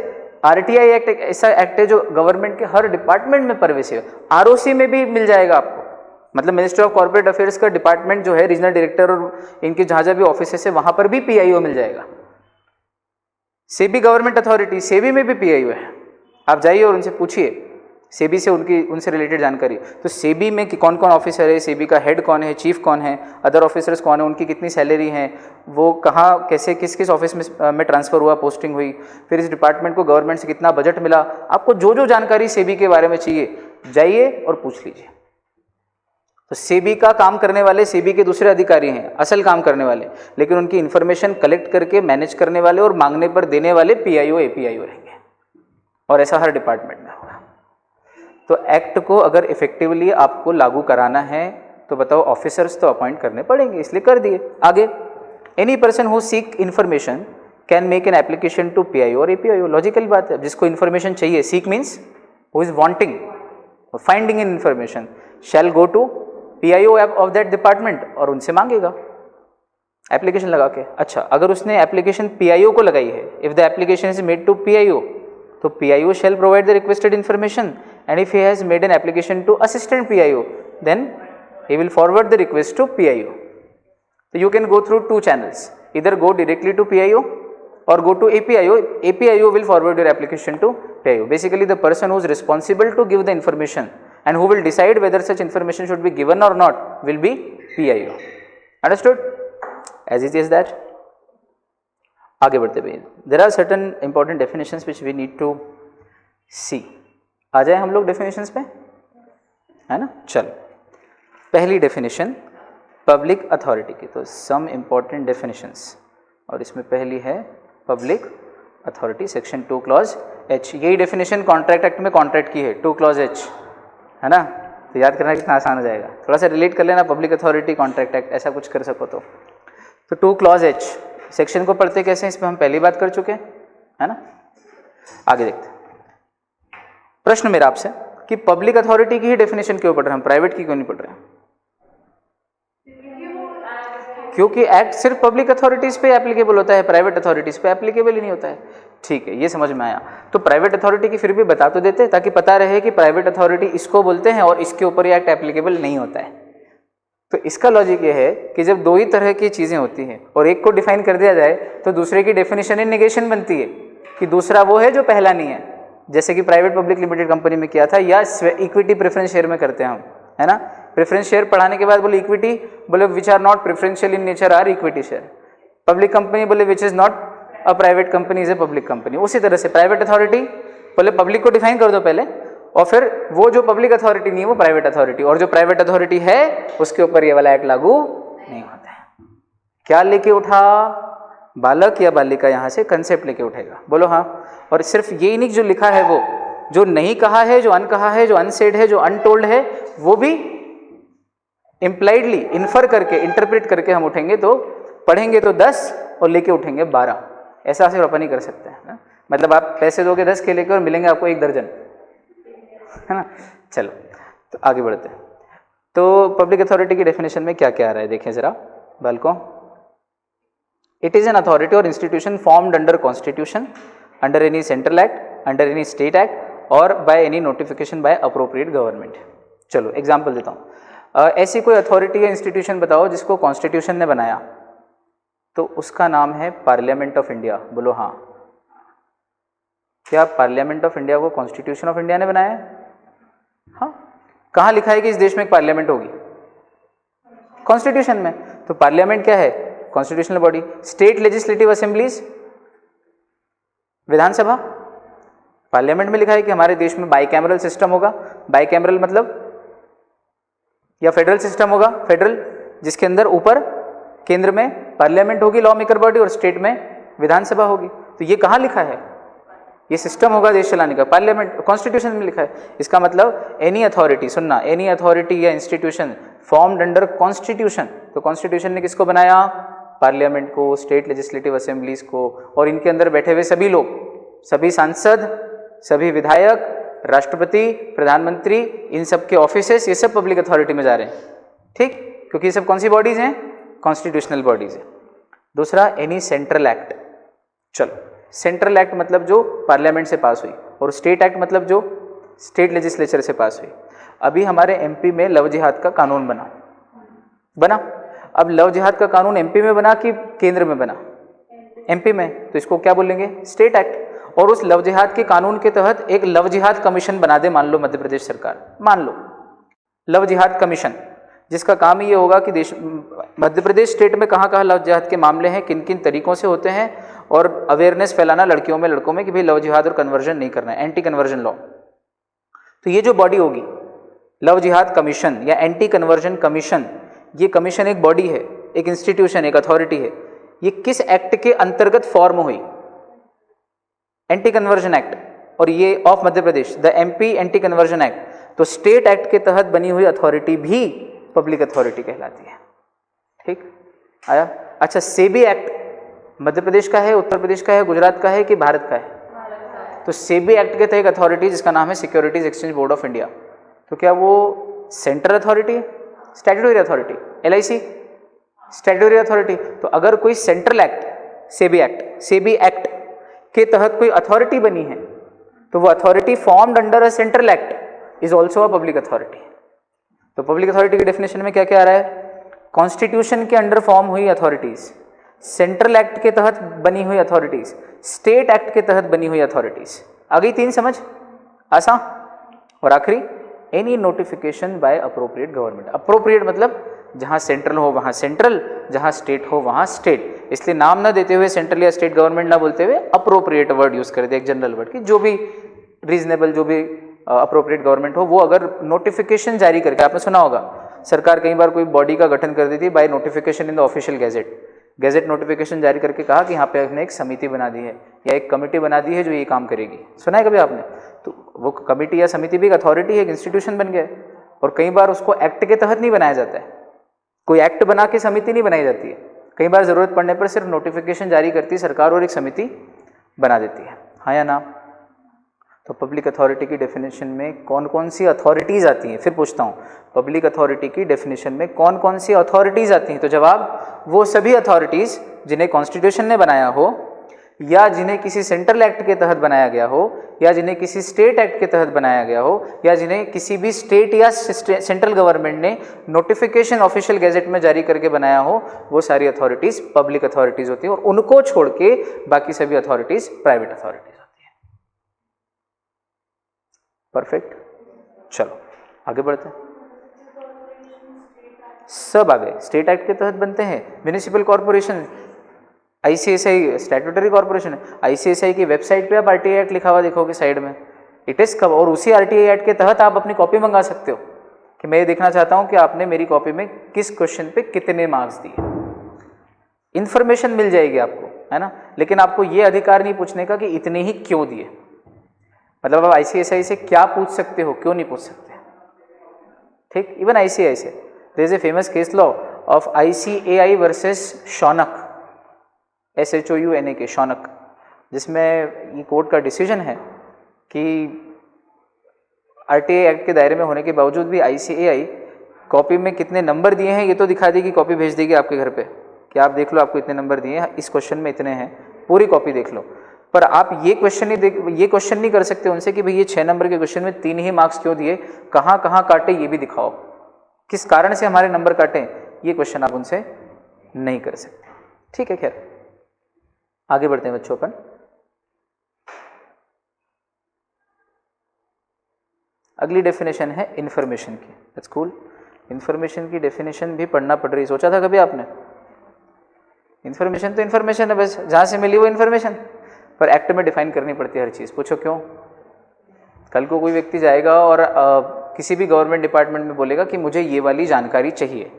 आरटीआई एक्ट एक ऐसा एक्ट है जो गवर्नमेंट के हर डिपार्टमेंट में परवेसिव है। आरओसी में भी मिल जाएगा आपको, मतलब मिनिस्ट्री ऑफ कॉर्पोरेट अफेयर्स का डिपार्टमेंट जो है, रीजनल डायरेक्टर और इनके जहां जहां भी ऑफिस है वहां पर भी पीआईओ मिल जाएगा। सेबी गवर्नमेंट अथॉरिटी, सेबी में भी पीआईओ है। आप जाइए और उनसे पूछिए सेबी से उनसे रिलेटेड जानकारी। तो सेबी में कि कौन कौन ऑफिसर है, सेबी का हेड कौन है, चीफ कौन है, अदर ऑफिसर्स कौन है, उनकी कितनी सैलरी है, वो कहाँ कैसे किस किस ऑफिस में ट्रांसफ़र हुआ, पोस्टिंग हुई, फिर इस डिपार्टमेंट को गवर्नमेंट से कितना बजट मिला। आपको जो जो जानकारी सेबी के बारे में चाहिए जाइए और पूछ लीजिए। तो सेबी का काम करने वाले सेबी के दूसरे अधिकारी हैं, असल काम करने वाले, लेकिन उनकी इन्फॉर्मेशन कलेक्ट करके मैनेज करने वाले और मांगने पर देने वाले पीआईओ एपीआईओ रहेंगे, और ऐसा हर डिपार्टमेंट में होगा। तो एक्ट को अगर इफेक्टिवली आपको लागू कराना है तो बताओ ऑफिसर्स तो अपॉइंट करने पड़ेंगे, इसलिए कर दिए। आगे, any person who seek information can make an application to PIO और एपीआईओ। लॉजिकल बात है, जिसको इन्फॉर्मेशन चाहिए, seek means who is wanting finding in information, shall go to PIO of that department और उनसे मांगेगा एप्लीकेशन लगा के। अच्छा, अगर उसने एप्लीकेशन पीआईओ को लगाई है, if the application is made to PIO, तो PIO shall provide the requested information, and if he has made an application to assistant PIO, then he will forward the request to PIO. So you can go through two channels, either go directly to PIO or go to APIO. APIO will forward your application to PIO. Basically the person who is responsible to give the information and who will decide whether such information should be given or not will be PIO. Understood? As easy as that. आगे बढ़ते हुए, there are certain important definitions which we need to see. आ जाए हम लोग definitions पे, है ना? चलो, पहली डेफिनेशन पब्लिक अथॉरिटी की, तो सम इंपॉर्टेंट डेफिनेशंस, और इसमें पहली है public authority, section 2 clause H। यही डेफिनेशन कॉन्ट्रैक्ट एक्ट में कॉन्ट्रैक्ट की है, 2 क्लॉज H, है ना? तो याद करना कितना आसान हो जाएगा, थोड़ा सा रिलेट कर लेना, पब्लिक अथॉरिटी कॉन्ट्रैक्ट एक्ट, ऐसा कुछ कर सको तो 2 क्लॉज H। सेक्शन को पढ़ते कैसे, इस पर हम पहली बात कर चुके हैं, है ना? आगे देखते हैं। प्रश्न मेरा आपसे कि पब्लिक अथॉरिटी की ही डेफिनेशन क्यों पढ़ रहे हैं, हम प्राइवेट की क्यों नहीं पढ़ रहे हैं? क्योंकि एक्ट सिर्फ पब्लिक अथॉरिटीज पे एप्लीकेबल होता है, प्राइवेट अथॉरिटीज पे एप्लीकेबल ही नहीं होता है। ठीक है, ये समझ में आया। तो प्राइवेट अथॉरिटी की फिर भी बता तो देते, ताकि पता रहे कि प्राइवेट अथॉरिटी इसको बोलते हैं और इसके ऊपर ये एक्ट एप्लीकेबल नहीं होता है। तो इसका लॉजिक ये है कि जब दो ही तरह की चीज़ें होती हैं और एक को डिफाइन कर दिया जाए तो दूसरे की डेफिनेशन इन नेगेशन बनती है कि दूसरा वो है जो पहला नहीं है, जैसे कि प्राइवेट पब्लिक लिमिटेड कंपनी में किया था, या इक्विटी प्रेफरेंस शेयर में करते हैं हम, है ना? प्रेफरेंस शेयर पढ़ाने के बाद बोले इक्विटी, बोले which are not preferential in nature are equity share. Public company बोले which is not a private company is a public company. उसी तरह से प्राइवेट अथॉरिटी बोले पब्लिक को डिफाइन कर दो पहले, और फिर वो जो पब्लिक अथॉरिटी नहीं है वो प्राइवेट अथॉरिटी, और जो प्राइवेट अथॉरिटी है उसके ऊपर ये वाला एक्ट लागू नहीं होता है। क्या लेके उठा? बालक या बालिका यहाँ से कंसेप्ट लेके उठेगा, बोलो हाँ। और सिर्फ ये नहीं जो लिखा है, वो जो नहीं कहा है, जो अनकहा है, जो अनसेड है, जो अनटोल्ड है, वो भी इम्प्लाइडली इन्फर करके इंटरप्रेट करके हम उठेंगे। तो पढ़ेंगे तो 10 और लेके उठेंगे 12, ऐसा सिर्फ अपन ही कर सकते हैं ना? मतलब आप पैसे दोगे 10 के लेके और मिलेंगे आपको 1 दर्जन, है ना? चलो तो आगे बढ़ते हैं। तो पब्लिक अथॉरिटी की डेफिनेशन में क्या क्या आ रहा है देखें जरा बालकों। It is an authority or institution formed under constitution, under any central act, under any state act or by any notification by appropriate government. चलो एग्जाम्पल देता हूँ। ऐसी कोई अथॉरिटी या इंस्टीट्यूशन बताओ जिसको कॉन्स्टिट्यूशन ने बनाया, तो उसका नाम है पार्लियामेंट ऑफ इंडिया। बोलो हाँ। क्या पार्लियामेंट ऑफ इंडिया को कॉन्स्टिट्यूशन ऑफ इंडिया ने बनाया है? हाँ। कहाँ लिखा है कि इस देश में एक पार्लियामेंट होगी? कॉन्स्टिट्यूशन में। तो पार्लियामेंट क्या है? Constitutional body. State legislative assemblies, विधानसभा। पार्लियामेंट में लिखा है कि हमारे देश में बाइकैमरल सिस्टम होगा। बाइकैमरल मतलब या फेडरल सिस्टम होगा, फेडरल, जिसके अंदर ऊपर केंद्र में पार्लियामेंट होगी लॉ मेकर बॉडी और स्टेट में विधानसभा होगी। तो ये कहाँ लिखा है? ये सिस्टम होगा देश चलाने का, पार्लियामेंट कॉन्स्टिट्यूशन में लिखा है। इसका मतलब एनी अथॉरिटी, सुनना, एनी अथॉरिटी या इंस्टीट्यूशन फॉर्म्ड अंडर कॉन्स्टिट्यूशन। तो कॉन्स्टिट्यूशन ने किसको बनाया? पार्लियामेंट को, स्टेट लेजिस्लेटिव असेंबलीज को, और इनके अंदर बैठे हुए सभी लोग, सभी सांसद, सभी विधायक, राष्ट्रपति, प्रधानमंत्री, इन सब के ऑफिसेस, ये सब पब्लिक अथॉरिटी में जा रहे हैं, ठीक, क्योंकि ये सब कौन सी बॉडीज हैं? कॉन्स्टिट्यूशनल बॉडीज हैं। दूसरा, एनी सेंट्रल एक्ट। चलो, सेंट्रल एक्ट मतलब जो पार्लियामेंट से पास हुई, और स्टेट एक्ट मतलब जो स्टेट लेजिस्लेचर से पास हुई। अभी हमारे एमपी में लव जिहाद का कानून बना। अब लव जिहाद का कानून एमपी में बना कि केंद्र में बना? एमपी में, तो इसको क्या बोलेंगे? State act. और उस लव जिहाद के कानून के तहत एक लव जिहाद कमीशन बना दे, मान लो मध्य प्रदेश सरकार, मान लो लव जिहाद कमीशन, जिसका काम ये होगा कि देश, मध्य प्रदेश स्टेट में कहाँ कहाँ लव जिहाद के मामले हैं, किन किन तरीकों से होते हैं, और अवेयरनेस फैलाना लड़कियों में, लड़कों में कि भाई लव जिहाद और कन्वर्जन नहीं करना है, एंटी कन्वर्जन लॉ। तो ये जो बॉडी होगी लव जिहाद कमीशन या एंटी कन्वर्जन कमीशन, ये कमीशन एक बॉडी है, एक इंस्टीट्यूशन, एक अथॉरिटी है। ये किस एक्ट के अंतर्गत फॉर्म हुई? एंटी कन्वर्जन एक्ट, और ये of Madhya Pradesh, the MP anti conversion act. तो स्टेट एक्ट के तहत बनी हुई अथॉरिटी भी पब्लिक अथॉरिटी कहलाती है, ठीक आया? अच्छा, सेबी एक्ट मध्य प्रदेश का है, उत्तर प्रदेश का है, गुजरात का है कि भारत का है? तो सेबी एक्ट के तहत एक अथॉरिटी जिसका नाम है securities exchange board of India. तो क्या वो सेंट्रल अथॉरिटी है? Statutory authority. LIC statutory authority. तो अगर कोई सेंट्रल एक्ट, सेबी एक्ट के तहत कोई अथॉरिटी बनी है, तो वो authority formed under a central act is also a public authority. तो पब्लिक अथॉरिटी की डेफिनेशन में क्या क्या आ रहा है? कॉन्स्टिट्यूशन के अंडर फॉर्म हुई अथॉरिटीज, सेंट्रल एक्ट के तहत बनी हुई अथॉरिटीज, स्टेट एक्ट के तहत बनी हुई अथॉरिटीज। आ गई 3 समझ? आसान। और आखिरी, any notification by appropriate government. Appropriate मतलब जहां सेंट्रल हो वहां सेंट्रल, जहां स्टेट हो वहां स्टेट। इसलिए नाम ना देते हुए सेंट्रल या स्टेट गवर्नमेंट ना बोलते हुए अप्रोप्रिएट वर्ड यूज कर दे, एक जनरल वर्ड की, जो भी रीजनेबल, जो भी अप्रोप्रिएट गवर्नमेंट हो, वो अगर नोटिफिकेशन जारी करके, आपने सुना होगा सरकार कई बार कोई बॉडी का गठन कर देती है by notification in the official gazette notification जारी करके कहा कि यहाँ पे हमने एक समिति बना दी है या एक कमेटी बना दी है जो ये काम करेगी। सुना है कभी आपने? तो वो कमेटी या समिति भी एक अथॉरिटी है, एक इंस्टीट्यूशन बन गया है। और कई बार उसको एक्ट के तहत नहीं बनाया जाता है, कोई एक्ट बना के समिति नहीं बनाई जाती है। कई बार जरूरत पड़ने पर सिर्फ नोटिफिकेशन जारी करती है सरकार और एक समिति बना देती है, हाँ या ना? तो पब्लिक अथॉरिटी की डेफिनेशन में कौन कौन सी अथॉरिटीज़ आती हैं? फिर पूछता हूँ, पब्लिक अथॉरिटी की डेफिनेशन में कौन कौन सी अथॉरिटीज़ आती हैं? तो जवाब, वो सभी अथॉरिटीज़ जिन्हें कॉन्स्टिट्यूशन ने बनाया हो, या जिन्हें किसी सेंट्रल एक्ट के तहत बनाया गया हो, या जिन्हें किसी स्टेट एक्ट के तहत बनाया गया हो, या जिन्हें किसी भी स्टेट या सेंट्रल गवर्नमेंट ने नोटिफिकेशन ऑफिशियल गैजेट में जारी करके बनाया हो, वो सारी अथॉरिटीज़ पब्लिक अथॉरिटीज़ होती हैं। और उनको छोड़ के बाकी सभी अथॉरिटीज़ प्राइवेट अथॉरिटीज़ होती हैं। परफेक्ट, चलो आगे बढ़ते हैं। सब आ गए, स्टेट एक्ट के तहत बनते हैं। Municipal corporation, ICSI statutory corporation है। ICSI की वेबसाइट पे आप RTI एक्ट लिखा हुआ देखोगे साइड में, इट इज़ कब, और उसी RTI एक्ट के तहत आप अपनी कॉपी मंगा सकते हो कि मैं ये देखना चाहता हूँ कि आपने मेरी कॉपी में किस क्वेश्चन पे कितने मार्क्स दिए। इन्फॉर्मेशन मिल जाएगी आपको, है ना, लेकिन आपको ये अधिकार नहीं पूछने का कि इतने ही क्यों दिए। मतलब आप ICSI से क्या पूछ सकते हो, क्यों नहीं पूछ सकते, ठीक। इवन ICAI से there is a famous case law of ICAI versus Shounak, SHOUNAK, Shounak, जिसमें ये कोर्ट का डिसीजन है कि RTI एक्ट के दायरे में होने के बावजूद भी ICAI कॉपी में कितने नंबर दिए हैं ये तो दिखा देगी, कॉपी भेज देगी आपके घर पे कि आप देख लो आपको इतने नंबर दिए हैं, इस क्वेश्चन में इतने हैं, पूरी कॉपी देख लो। पर आप ये क्वेश्चन नहीं कर सकते उनसे कि भाई ये 6 नंबर के क्वेश्चन में 3 ही मार्क्स क्यों दिए, कहाँ कहाँ काटे ये भी दिखाओ, किस कारण से हमारे नंबर काटे, ये क्वेश्चन आप उनसे नहीं कर सकते, ठीक है। खैर आगे बढ़ते हैं बच्चों अपन। अगली डेफिनेशन है इंफॉर्मेशन की। That's cool. इंफॉर्मेशन की डेफिनेशन भी पढ़ना पड़ रही, सोचा था कभी आपने? इंफॉर्मेशन तो इंफॉर्मेशन है, बस जहाँ से मिली वो इंफॉर्मेशन, पर एक्ट में डिफाइन करनी पड़ती है हर चीज़। पूछो क्यों? कल को कोई व्यक्ति जाएगा और किसी भी गवर्नमेंट डिपार्टमेंट में बोलेगा कि मुझे ये वाली जानकारी चाहिए,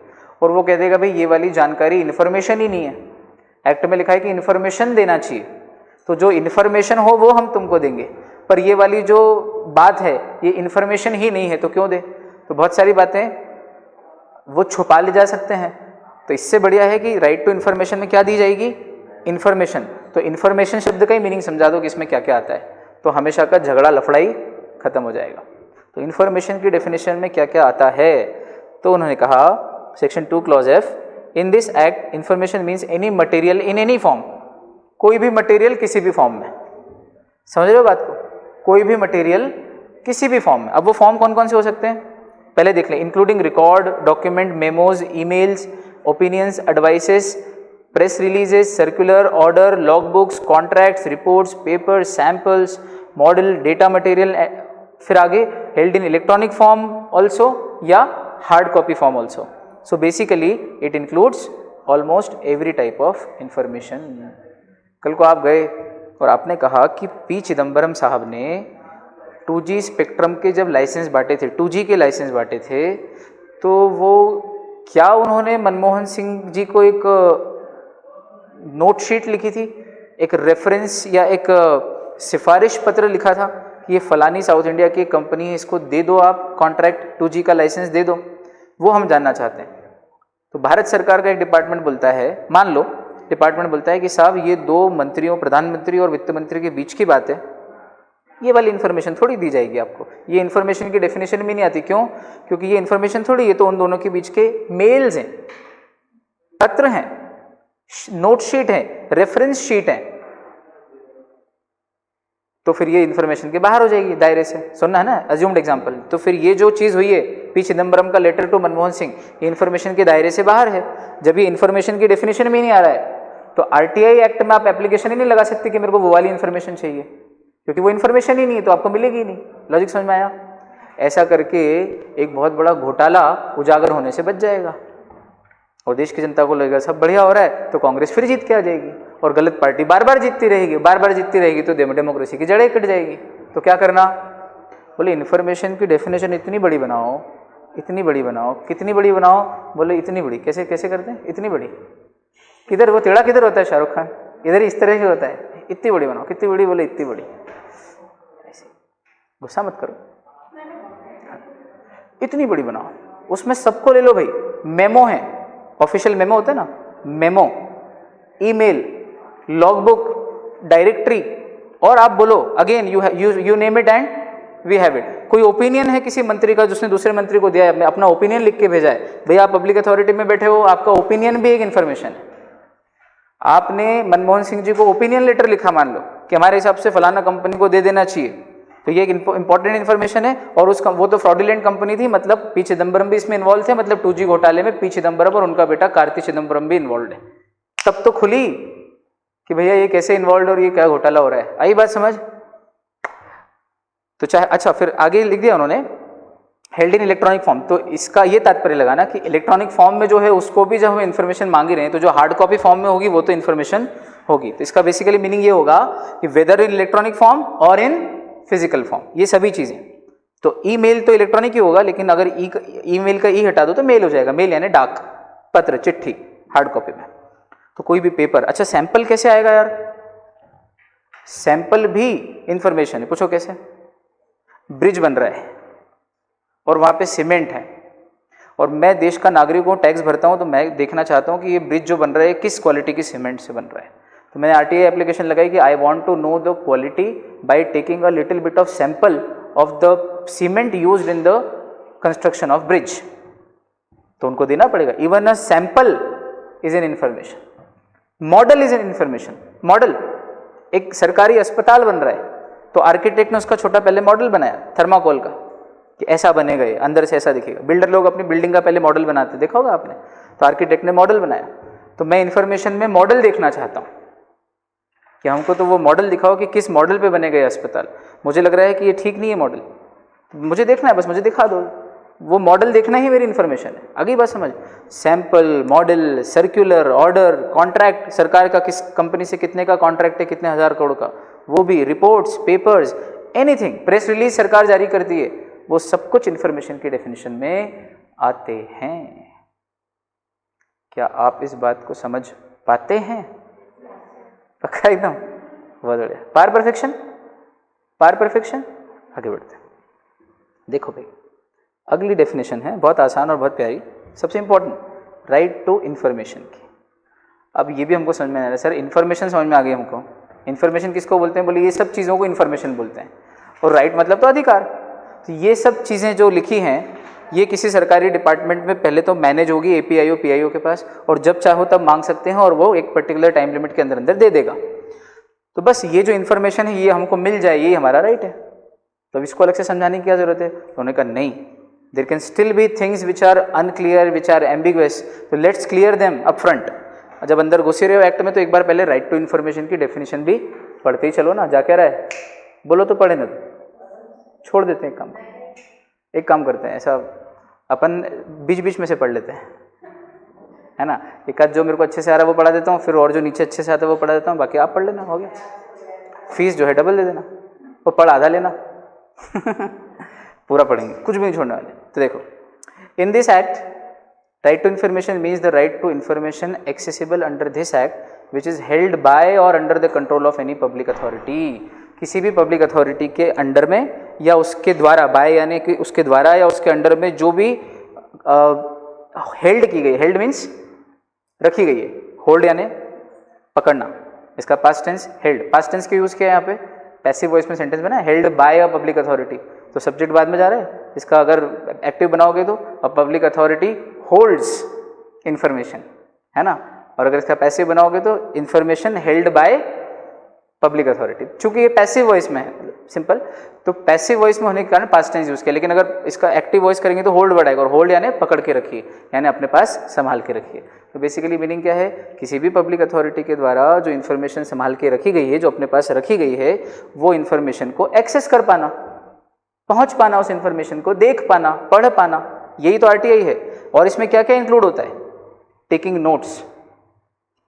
और वो कह देगा भाई ये वाली जानकारी इन्फॉर्मेशन ही नहीं है, एक्ट में लिखा है कि इन्फॉर्मेशन देना चाहिए, तो जो इन्फॉर्मेशन हो वो हम तुमको देंगे, पर ये वाली जो बात है ये इन्फॉर्मेशन ही नहीं है तो क्यों दे। तो बहुत सारी बातें वो छुपा ले जा सकते हैं, तो इससे बढ़िया है कि राइट टू इन्फॉर्मेशन में क्या दी जाएगी, इन्फॉर्मेशन। तो इन्फॉर्मेशन शब्द का ही मीनिंग समझा दो कि इसमें क्या क्या आता है, तो हमेशा का झगड़ा लफड़ाई खत्म हो जाएगा। तो इन्फॉर्मेशन की डेफिनेशन में क्या क्या आता है, तो उन्होंने कहा section 2 clause F, in this act information means any material in any form, कोई भी मटेरियल किसी भी फॉर्म में, समझ रहे हो बात को, कोई भी मटेरियल किसी भी फॉर्म में। अब वो फॉर्म कौन कौन से हो सकते हैं पहले देख लें, including record, document, memos, emails, opinions, advices, press releases, circulars, order, log books, contracts, reports, papers, samples, model, data material, फिर आगे held in electronic form also या hard copy form also. So basically it includes almost every type of information. कल को आप गए और आपने कहा कि पी चिदम्बरम साहब ने 2G स्पेक्ट्रम के जब लाइसेंस बांटे थे, 2G के लाइसेंस बांटे थे, तो वो क्या उन्होंने मनमोहन सिंह जी को एक नोट शीट लिखी थी, एक रेफरेंस या एक सिफारिश पत्र लिखा था कि ये फलानी साउथ इंडिया की कंपनी है, इसको दे दो आप कॉन्ट्रैक्ट, 2G का लाइसेंस दे दो, वो हम जानना चाहते हैं। तो भारत सरकार का एक डिपार्टमेंट बोलता है, मान लो डिपार्टमेंट बोलता है कि साहब ये दो मंत्रियों, प्रधानमंत्री और वित्त मंत्री के बीच की बात है, ये वाली इन्फॉर्मेशन थोड़ी दी जाएगी आपको, ये इन्फॉर्मेशन की डेफिनेशन भी नहीं आती। क्यों? क्योंकि ये इन्फॉर्मेशन थोड़ी, ये तो उन दोनों के बीच के मेल्स हैं, पत्र हैं, नोट शीट है, रेफरेंस शीट है, तो फिर ये इन्फॉर्मेशन के बाहर हो जाएगी दायरे से। सुनना है ना, अज्यूम्ड एग्जांपल। तो फिर ये जो चीज़ हुई है पी चिदम्बरम का लेटर टू मनमोहन सिंह, ये इन्फॉर्मेशन के दायरे से बाहर है। जब ये इन्फॉर्मेशन की डेफिनेशन में नहीं आ रहा है तो आरटीआई एक्ट में आप एप्लीकेशन ही नहीं लगा सकते कि मेरे को वो वाली इन्फॉर्मेशन चाहिए, क्योंकि वो इन्फॉर्मेशन ही नहीं है तो आपको मिलेगी ही नहीं। लॉजिक समझ में आया? ऐसा करके एक बहुत बड़ा घोटाला उजागर होने से बच जाएगा और देश की जनता को लगेगा सब बढ़िया हो रहा है, तो कांग्रेस फिर जीत के आ जाएगी और गलत पार्टी बार बार जीतती रहेगी, बार बार जीतती रहेगी, तो डेमोक्रेसी की जड़ें कट जाएगी। तो क्या करना? बोले इन्फॉर्मेशन की डेफिनेशन इतनी बड़ी बनाओ, इतनी बड़ी बनाओ। कितनी बड़ी बनाओ? बोले इतनी बड़ी। कैसे कैसे करते हैं इतनी बड़ी? किधर वो टेढ़ा किधर होता है शाहरुख खान? इधर इस तरह से होता है, इतनी बड़ी बनाओ। कितनी बड़ी? बोले इतनी बड़ी। ऐसे गुस्सा मत करो, इतनी बड़ी बनाओ, उसमें सबको ले लो भाई। मेमो है, ऑफिशियल मेमो होता है ना, मेमो, ईमेल, लॉगबुक, डायरेक्टरी, और आप बोलो again you name it and we have it. कोई ओपिनियन है किसी मंत्री का जिसने दूसरे मंत्री को दिया है, अपना ओपिनियन लिख के भेजा है, भैया आप पब्लिक अथॉरिटी में बैठे हो, आपका ओपिनियन भी एक इन्फॉर्मेशन है। आपने मनमोहन सिंह जी को ओपिनियन लेटर लिखा, मान लो कि हमारे हिसाब से फलाना कंपनी को दे देना चाहिए, तो ये एक इंपॉर्टेंट इन्फॉर्मेशन है। और उसका वो तो फ्रॉडुलेंट कंपनी थी, मतलब पी चिदम्बरम भी इसमें इन्वॉल्व थे, मतलब 2G घोटाले में पी चिदम्बरम और उनका बेटा कार्ति चिदम्बरम भी इन्वॉल्व है। तब तो खुली कि भैया ये कैसे इन्वॉल्व और ये क्या घोटाला हो रहा है। आई बात समझ? तो चाहे अच्छा फिर आगे लिख दिया उन्होंने हेल्ड इन इलेक्ट्रॉनिक फॉर्म। तो इसका ये तात्पर्य लगाना कि इलेक्ट्रॉनिक फॉर्म में जो है उसको भी जब हम इन्फॉर्मेशन मांग रहे हैं तो जो हार्ड कॉपी फॉर्म में होगी वो तो इन्फॉर्मेशन होगी। तो इसका बेसिकली मीनिंग ये होगा कि वेदर इन इलेक्ट्रॉनिक फॉर्म और इन फिजिकल फॉर्म, ये सभी चीजें। तो ईमेल तो इलेक्ट्रॉनिक ही होगा, लेकिन अगर ईमेल का ई हटा दो तो मेल हो जाएगा। मेल यानी डाक, पत्र, चिट्ठी, हार्ड कॉपी में। तो कोई भी पेपर। अच्छा सैंपल कैसे आएगा यार? सैंपल भी इंफॉर्मेशन है। पूछो कैसे? ब्रिज बन रहा है और वहां पे सीमेंट है और मैं देश का नागरिक हूँ, टैक्स भरता हूँ, तो मैं देखना चाहता हूँ कि ये ब्रिज जो बन रहा है किस क्वालिटी की सीमेंट से बन रहा है। तो मैंने आरटीआई एप्लीकेशन लगाई कि I want to know the quality by taking a little bit of sample of the cement used in the construction of bridge. तो उनको देना पड़ेगा। Even a sample is an information, model is an information. Model, एक सरकारी अस्पताल बन रहा है तो आर्किटेक्ट ने उसका छोटा पहले मॉडल बनाया थर्माकोल का कि ऐसा बनेगा, ये अंदर से ऐसा दिखेगा। बिल्डर लोग अपनी बिल्डिंग का पहले मॉडल बनाते, देखा होगा आपने। तो आर्किटेक्ट ने मॉडल बनाया, तो मैं इन्फॉर्मेशन में मॉडल देखना चाहता हूँ कि हमको तो वो मॉडल दिखाओ कि किस मॉडल पे बनेगा ये अस्पताल। मुझे लग रहा है कि ये ठीक नहीं है मॉडल, मुझे देखना है, बस मुझे दिखा दो। वो मॉडल देखना ही मेरी इन्फॉर्मेशन है। आगे बात समझ? Sample, model, circular, order, contract, सरकार का किस कंपनी से कितने का कॉन्ट्रैक्ट है, कितने हज़ार करोड़ का, वो भी, reports, papers, anything, press release सरकार जारी करती है, वो सब कुछ इंफॉर्मेशन की डेफिनेशन में आते हैं। क्या आप इस बात को समझ पाते हैं? पक्का एकदम? बहुत बढ़िया। पार परफेक्शन, पार परफेक्शन। आगे बढ़ते हैं। देखो भाई, अगली डेफिनेशन है बहुत आसान और बहुत प्यारी, सबसे इंपॉर्टेंट, राइट टू इंफॉर्मेशन की। अब ये भी हमको समझ में आ रहा है, सर इन्फॉर्मेशन समझ में आ गई हमको। इन्फॉर्मेशन किसको बोलते हैं? बोले ये सब चीज़ों को इन्फॉर्मेशन बोलते हैं, और राइट मतलब तो अधिकार। तो ये सब चीज़ें जो लिखी हैं ये किसी सरकारी डिपार्टमेंट में पहले तो मैनेज होगी एपीआईओ पीआईओ के पास, और जब चाहो तब मांग सकते हैं और वो एक पर्टिकुलर टाइम लिमिट के अंदर अंदर दे देगा। तो बस ये जो इन्फॉर्मेशन है ये हमको मिल जाए, ये हमारा राइट है। तो इसको अलग से समझाने की क्या जरूरत है? तो उन्होंने कहा नहीं, there can still be things which are unclear, which are ambiguous, तो let's clear them up front. जब अंदर घुसे रहे हो एक्ट में तो एक बार पहले राइट टू इन्फॉर्मेशन की डेफिनेशन भी पढ़ते ही चलो ना। जा क्या रहा है? बोलो तो पढ़े ना, तो छोड़ देते हैं एक काम करते हैं, ऐसा अपन बीच बीच में से पढ़ लेते हैं, है ना। एक आध जो मेरे को अच्छे से आ रहा है वो पढ़ा देता हूँ, फिर और जो नीचे अच्छे से आता है वो पढ़ा देता हूँ, बाकी आप पढ़ लेना, हो गया। फीस जो है डबल दे देना और पढ़ आधा लेना पूरा पढ़ेंगे, कुछ भी नहीं छोड़ने वाले। तो देखो, in this act right to information means the right to information accessible under this act which is held by or under the control of any public authority. किसी भी पब्लिक अथॉरिटी के अंडर में या उसके द्वारा, बाय यानी कि उसके द्वारा या उसके अंडर में जो भी हेल्ड की गई, हेल्ड मीन्स रखी गई है, होल्ड यानी पकड़ना, इसका past tense held. Past tense का यूज़ किया है यहाँ पे, पैसिव वॉइस में सेंटेंस बना held by a public authority, तो सब्जेक्ट बाद में जा रहा है। इसका अगर एक्टिव बनाओगे तो अ पब्लिक अथॉरिटी होल्ड्स इंफॉर्मेशन, है ना। और अगर इसका पैसिव बनाओगे तो information held by public authority. चूंकि ये पैसिव वॉइस में है, सिंपल, तो पैसिव वॉइस में होने के कारण पास्ट टेंस यूज किया। लेकिन अगर इसका एक्टिव वॉइस करेंगे तो होल्ड वर्ड आएगा, और होल्ड यानी पकड़ के रखिए, यानी अपने पास संभाल के रखिए। तो बेसिकली मीनिंग क्या है? किसी भी पब्लिक अथॉरिटी के द्वारा जो इन्फॉर्मेशन संभाल के रखी गई है, जो अपने पास रखी गई है, वो इन्फॉर्मेशन को एक्सेस कर पाना, पहुंच पाना, उस इन्फॉर्मेशन को देख पाना, पढ़ पाना, यही तो आरटीआई है। और इसमें क्या क्या इंक्लूड होता है? Taking notes.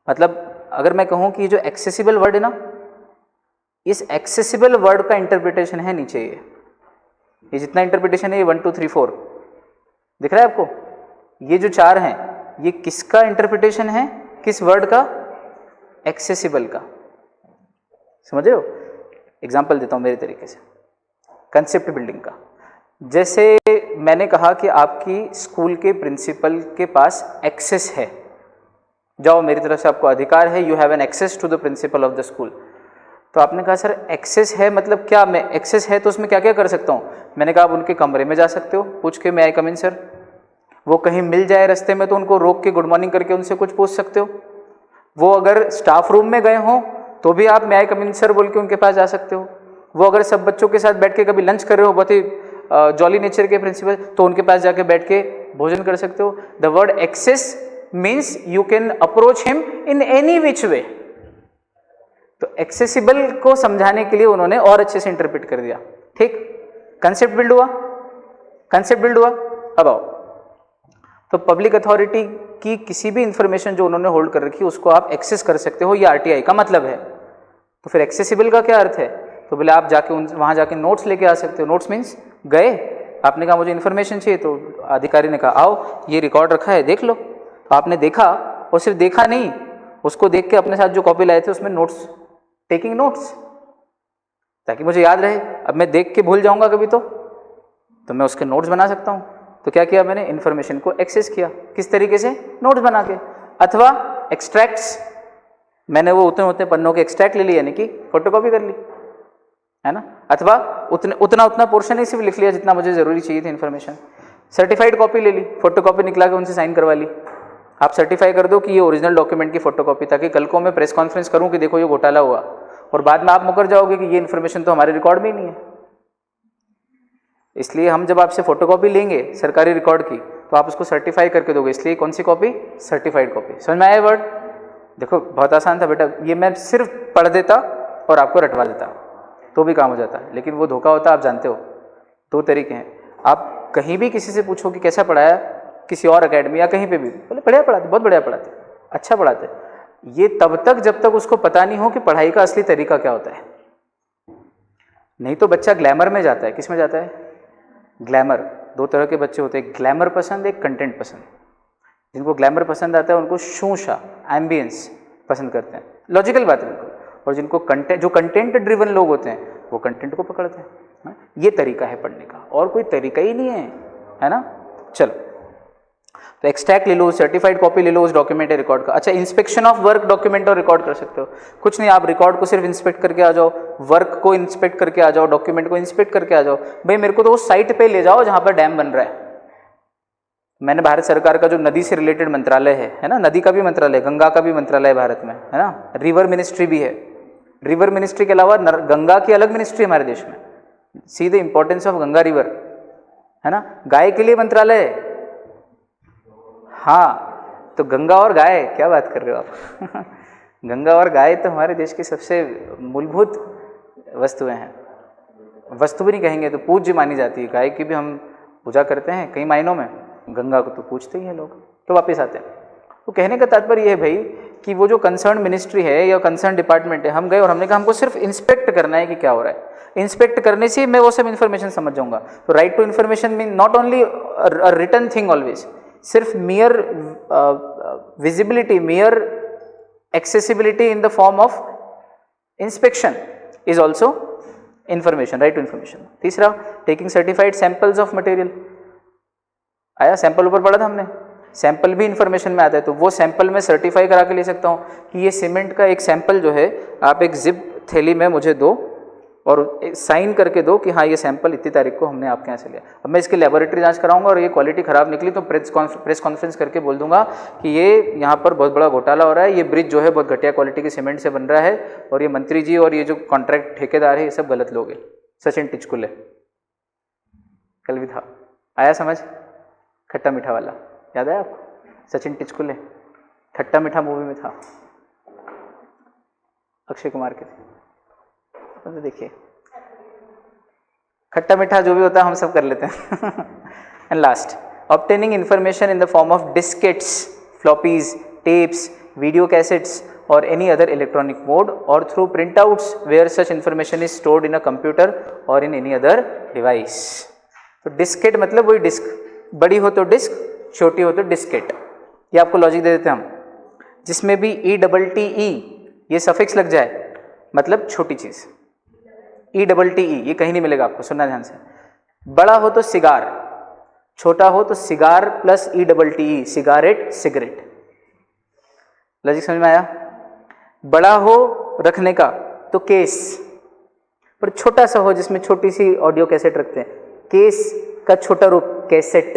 मतलब अगर मैं कहूँ कि ये जो एक्सेसिबल वर्ड है ना, इस एक्सेसिबल वर्ड का इंटरप्रिटेशन है नीचे, ये जितना इंटरप्रिटेशन है, ये 1 2 3 4 दिख रहा है आपको? ये जो 4 हैं, ये किसका इंटरप्रिटेशन है? किस वर्ड का? एक्सेसिबल का। समझ रहे हो? एग्जाम्पल देता हूं मेरे तरीके से, कंसेप्ट बिल्डिंग का। जैसे मैंने कहा कि आपकी स्कूल के प्रिंसिपल के पास एक्सेस है, जाओ, मेरी तरफ से आपको अधिकार है, you have an access to the principal of the school. तो आपने कहा सर एक्सेस है मतलब क्या? मैं एक्सेस है तो उसमें क्या क्या कर सकता हूँ? मैंने कहा आप उनके कमरे में जा सकते हो, पूछ के, मैं आई कम इन सर। वो कहीं मिल जाए रास्ते में तो उनको रोक के गुड मॉर्निंग करके उनसे कुछ पूछ सकते हो। वो अगर स्टाफ रूम में गए हों तो भी आप मैं आई कम इन सर बोल के उनके पास जा सकते हो। वो अगर सब बच्चों के साथ बैठ के कभी लंच कर रहे हो, बहुत ही जॉली नेचर के प्रिंसिपल, तो उनके पास जाके बैठ के भोजन कर सकते हो। The word access means you can approach him in any which way. तो एक्सेसिबल को समझाने के लिए उन्होंने और अच्छे से इंटरप्रेट कर दिया। ठीक, कंसेप्ट बिल्ड हुआ, कंसेप्ट बिल्ड हुआ। अब आओ, तो पब्लिक अथॉरिटी की किसी भी इंफॉर्मेशन जो उन्होंने होल्ड कर रखी है उसको आप एक्सेस कर सकते हो, ये आरटीआई का मतलब है। तो फिर एक्सेसिबल का क्या अर्थ है? तो बोले आप जाके वहाँ जाके नोट्स लेके आ सकते हो। नोट्स मीन्स गए, आपने कहा मुझे इन्फॉर्मेशन चाहिए, तो अधिकारी ने कहा आओ ये रिकॉर्ड रखा है देख लो। तो आपने देखा, और सिर्फ देखा नहीं, उसको देख के अपने साथ जो कॉपी लाए थे उसमें नोट्स, टेकिंग नोट्स, ताकि मुझे याद रहे। अब मैं देख के भूल जाऊंगा कभी तो मैं उसके नोट्स बना सकता हूँ। तो क्या किया मैंने? इन्फॉर्मेशन को एक्सेस किया। किस तरीके से? नोट्स बना के, अथवा एक्सट्रैक्ट्स, मैंने वो उतने पन्नों के एक्सट्रैक्ट ले लिए, यानी कि फोटोकॉपी कर ली, है ना। अथवा उतना पोर्शन ही सिर्फ लिख लिया जितना मुझे जरूरी चाहिए थी इन्फॉर्मेशन। सर्टिफाइड कॉपी ले ली, फोटोकॉपी निकला के उनसे साइन करवा ली। आप सर्टिफाई कर दो कि ये ओरिजिनल डॉक्यूमेंट की फोटोकॉपी, ताकि कल को मैं प्रेस कॉन्फ्रेंस करूं कि देखो ये घोटाला हुआ, और बाद में आप मुकर जाओगे कि ये इन्फॉर्मेशन तो हमारे रिकॉर्ड में ही नहीं है। इसलिए हम जब आपसे फोटोकॉपी लेंगे सरकारी रिकॉर्ड की तो आप उसको सर्टिफाई करके दोगे, इसलिए कौन सी कॉपी? Certified copy. समझ में आया वर्ड? देखो बहुत आसान था बेटा, ये मैं सिर्फ पढ़ देता और आपको रटवा देता तो भी काम हो जाता, लेकिन वो धोखा होता, आप जानते हो। 2 तरीके हैं, आप कहीं भी किसी से पूछो कि कैसा पढ़ाया, किसी और एकेडमी या कहीं पे भी, बोले बढ़िया पढ़ाते, बहुत बढ़िया पढ़ाते, अच्छा पढ़ाते। ये तब तक जब तक उसको पता नहीं हो कि पढ़ाई का असली तरीका क्या होता है। नहीं तो बच्चा ग्लैमर में जाता है। किस में जाता है? ग्लैमर, दो तरह के बच्चे होते हैं, ग्लैमर पसंद, एक कंटेंट पसंद। जिनको ग्लैमर पसंद आता है उनको शूशा एम्बियंस पसंद करते हैं, लॉजिकल बात है बिल्कुल। और जिनको कंटेंट, जो कंटेंट ड्रिवन लोग होते हैं वो कंटेंट को पकड़ते हैं। ये तरीका है पढ़ने का, और कोई तरीका ही नहीं है ना। चलो, तो एक्सट्रैक्ट ले लो, सर्टिफाइड कॉपी ले लो उस डॉक्यूमेंट या रिकॉर्ड का। अच्छा, इंस्पेक्शन ऑफ वर्क डॉक्यूमेंट और रिकॉर्ड कर सकते हो। कुछ नहीं, आप रिकॉर्ड को सिर्फ इंस्पेक्ट करके आ जाओ, वर्क को इंस्पेक्ट करके आ जाओ, डॉक्यूमेंट को इंस्पेक्ट करके आ जाओ। भाई मेरे को तो उस साइट पे ले जाओ जहाँ पर डैम बन रहा है। मैंने भारत सरकार का जो नदी से रिलेटेड मंत्रालय है ना, नदी का भी मंत्रालय, गंगा का भी मंत्रालय भारत में है ना, रिवर मिनिस्ट्री भी है। रिवर मिनिस्ट्री के अलावा गंगा की अलग मिनिस्ट्री हमारे देश में। See the importance of Ganga river, है ना। गाय के लिए मंत्रालय है, हाँ, तो गंगा और गाय, क्या बात कर रहे हो आप गंगा और गाय तो हमारे देश की सबसे मूलभूत वस्तुएं हैं। वस्तु भी नहीं कहेंगे तो पूज्य मानी जाती है। गाय की भी हम पूजा करते हैं कई मायनों में, गंगा को तो पूछते ही हैं लोग। तो वापस आते हैं, तो कहने का तात्पर्य यह है भाई कि वो जो कंसर्न मिनिस्ट्री है या कंसर्न डिपार्टमेंट है, हम गए और हमने कहा हमको सिर्फ इंस्पेक्ट करना है कि क्या हो रहा है। इंस्पेक्ट करने से मैं वो सब इन्फॉर्मेशन समझ जाऊंगा। तो right to information mean not only a written thing always, सिर्फ mere visibility, mere accessibility in the form of inspection is also information, right to information. तीसरा, taking certified samples of material. आया, sample ऊपर पढ़ा था हमने, sample भी information में आता है। तो वो सैंपल मैं सर्टिफाई करा के ले सकता हूँ कि ये सीमेंट का एक सैंपल जो है आप एक जिप थैली में मुझे दो और साइन करके दो कि हाँ ये सैंपल इतनी तारीख को हमने आपके यहाँ से लिया। अब मैं इसकी लेबोरेटरी जांच कराऊंगा और ये क्वालिटी ख़राब निकली तो प्रेस कॉन्फ्रेंस करके बोल दूंगा कि ये यहाँ पर बहुत बड़ा घोटाला हो रहा है, ये ब्रिज जो है बहुत घटिया क्वालिटी के सीमेंट से बन रहा है और ये मंत्री जी और ये जो कॉन्ट्रैक्ट ठेकेदार है ये सब गलत लोग हैं। सचिन टिचकुले कल भी था, आया समझ, खट्टा मीठा वाला, याद है आपको? सचिन टिचकुले खट्टा मीठा मूवी में था, अक्षय कुमार के थे। तो देखिए, खट्टा मीठा जो भी होता है हम सब कर लेते हैं and last, obtaining information in the form of diskettes, floppies, tapes, video cassettes or any other electronic mode or through printouts where such information is stored in a computer or in any other device. तो डिस्केट मतलब वही disc, बड़ी हो तो disc, छोटी हो तो डिस्केट। ये आपको लॉजिक दे देते हैं हम, जिसमें भी ETTE ये सफिक्स लग जाए मतलब छोटी चीज़। ETTE ये कहीं नहीं मिलेगा आपको, सुनना ध्यान से। बड़ा हो तो सिगार, छोटा हो तो cigar plus ETTE, cigarette, cigarette. Logic समझ में आया? बड़ा हो रखने का तो केस, पर छोटा सा हो जिसमें छोटी सी ऑडियो कैसेट रखते हैं, केस का छोटा रूप कैसेट,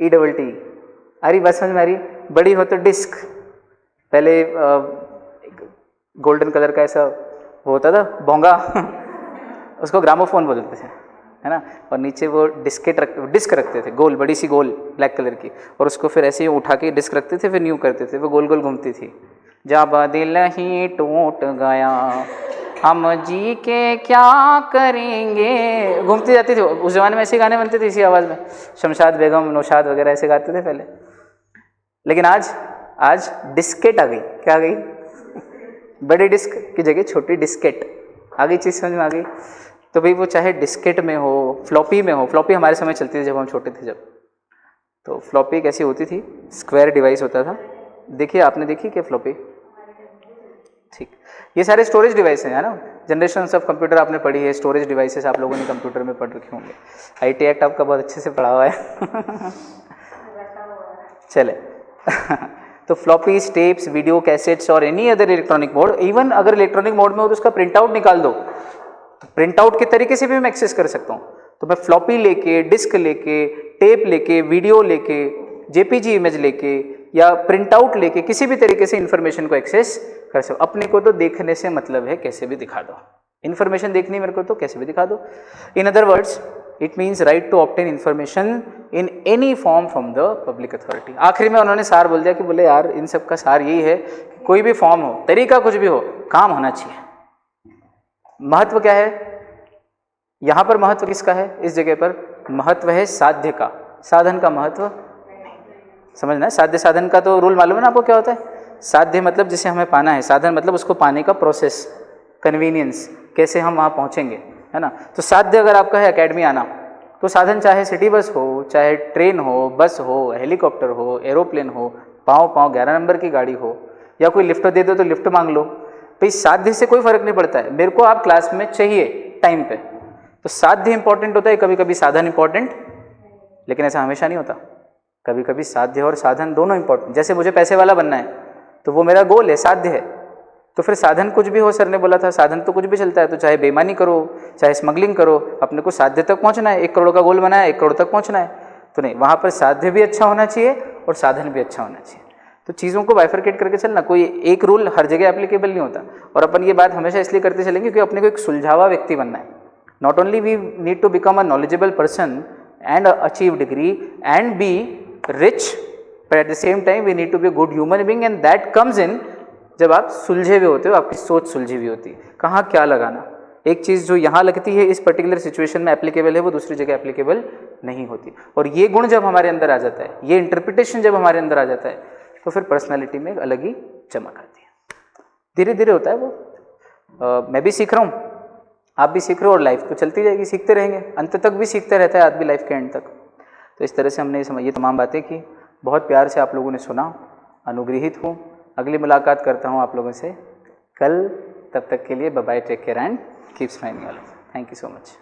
ETTE। अरे बस समझ में आ रही? बड़ी हो तो डिस्क, पहले गोल्डन कलर का ऐसा वो होता था भोंगा उसको ग्रामोफोन बोलते थे, है ना। और नीचे वो डिस्क रखते थे, गोल, बड़ी सी गोल ब्लैक कलर की, और उसको फिर ऐसे ही उठा के डिस्क रखते थे, फिर न्यू करते थे, वो गोल गोल घूमती थी। जब दिल ही टूट गया हम जी के क्या करेंगे, घूमती जाती थी। उस जमाने में ऐसे गाने बनते थे इसी आवाज़ में, शमशाद बेगम, नौशाद वगैरह ऐसे गाते थे पहले। लेकिन आज डिस्केट आ गई। क्या आ गई? बड़ी डिस्क की जगह छोटी डिस्केट आ गई। चीज़ समझ में आ गई? तो भाई वो चाहे डिस्केट में हो, फ्लॉपी में हो। फ्लॉपी हमारे समय चलती थी जब हम छोटे थे, जब तो फ्लॉपी कैसी होती थी, स्क्वायर डिवाइस होता था। देखिए, आपने देखी क्या फ्लॉपी? ठीक, ये सारे स्टोरेज डिवाइस हैं, है ना। जनरेशंस ऑफ कंप्यूटर आपने पढ़ी है, स्टोरेज डिवाइसेस आप लोगों ने कंप्यूटर में पढ़ रखे होंगे। IT एक्ट आपका बहुत अच्छे से पढ़ा हुआ है चले तो floppies, tapes, video cassettes or any other electronic mode, even अगर इलेक्ट्रॉनिक मोड में हो तो उसका प्रिंट आउट निकाल दो, प्रिंट आउट के तरीके से भी मैं एक्सेस कर सकता हूँ। तो मैं फ्लॉपी लेके, डिस्क लेके, टेप लेके, वीडियो लेके, JPG इमेज लेके या प्रिंट आउट लेके किसी भी तरीके से इन्फॉर्मेशन को एक्सेस कर सकता। अपने को तो देखने से मतलब है, कैसे भी दिखा दो। इन्फॉर्मेशन देखनी मेरे को तो कैसे भी दिखा दो। In other words it means right to obtain information in any form from the public authority. आखिरी में उन्होंने सार बोल दिया कि बोले यार इन सब का सार यही है कि कोई भी फॉर्म हो, तरीका कुछ भी हो, काम होना चाहिए। महत्व क्या है यहाँ पर? महत्व किसका है इस जगह पर? महत्व है साध्य का, साधन का महत्व नहीं। समझना है? साध्य साधन का तो रूल मालूम है ना आपको क्या होता है? साध्य मतलब जिसे हमें पाना है, साधन मतलब उसको पाने का प्रोसेस, कन्वीनियंस, कैसे हम वहाँ पहुँचेंगे, है ना। तो साध्य अगर आपका है एकेडमी आना, तो साधन चाहे सिटी बस हो, चाहे ट्रेन हो, बस हो, हेलीकॉप्टर हो, एरोप्लेन हो, पाँव 11 नंबर की गाड़ी हो, या कोई लिफ्ट दे दो तो लिफ्ट मांग लो, भाई साध्य से कोई फर्क नहीं पड़ता है। मेरे को आप क्लास में चाहिए टाइम पे, तो साध्य इंपॉर्टेंट होता है, कभी कभी साधन इंपॉर्टेंट, लेकिन ऐसा हमेशा नहीं होता। कभी कभी साध्य और साधन दोनों इंपॉर्टेंट। जैसे मुझे पैसे वाला बनना है तो वो मेरा गोल है, साध्य है, तो फिर साधन कुछ भी हो, सर ने बोला था साधन तो कुछ भी चलता है, तो चाहे बेईमानी करो, चाहे स्मगलिंग करो, अपने को साध्य तक पहुंचना है। 1 करोड़ का गोल बनाया, 1 करोड़ तक पहुंचना है, तो नहीं, वहाँ पर साध्य भी अच्छा होना चाहिए और साधन भी अच्छा होना चाहिए। तो चीज़ों को बाइफरकेट करके चलना, कोई एक रूल हर जगह एप्लीकेबल नहीं होता। और अपन ये बात हमेशा इसलिए करते चलेंगे क्योंकि अपने को एक सुलझावा व्यक्ति बनना है। Not only we need to become a knowledgeable person and achieve degree and be rich, but at the same time we need to be a good human being, and that comes in जब आप सुलझे हुए होते हो, आपकी सोच सुलझी हुई होती है, कहाँ क्या लगाना। एक चीज़ जो यहाँ लगती है इस पर्टिकुलर सिचुएशन में एप्लीकेबल है, वो दूसरी जगह एप्लीकेबल नहीं होती। और ये गुण जब हमारे अंदर आ जाता है, ये इंटरप्रिटेशन जब हमारे अंदर आ जाता है, तो फिर पर्सनैलिटी में एक अलग ही चमक आती है। धीरे धीरे होता है वो। मैं भी सीख रहा हूँ, आप भी सीख रहे हो, और लाइफ तो चलती जाएगी, सीखते रहेंगे, अंत तक भी सीखते रहता है आदमी, लाइफ के एंड तक। तो इस तरह से हमने ये तमाम बातें की, बहुत प्यार से आप लोगों ने सुना, अनुग्रहित हूँ। अगली मुलाकात करता हूँ आप लोगों से कल, तब तक के लिए bye bye, take care and keep smiling. Thank you so much.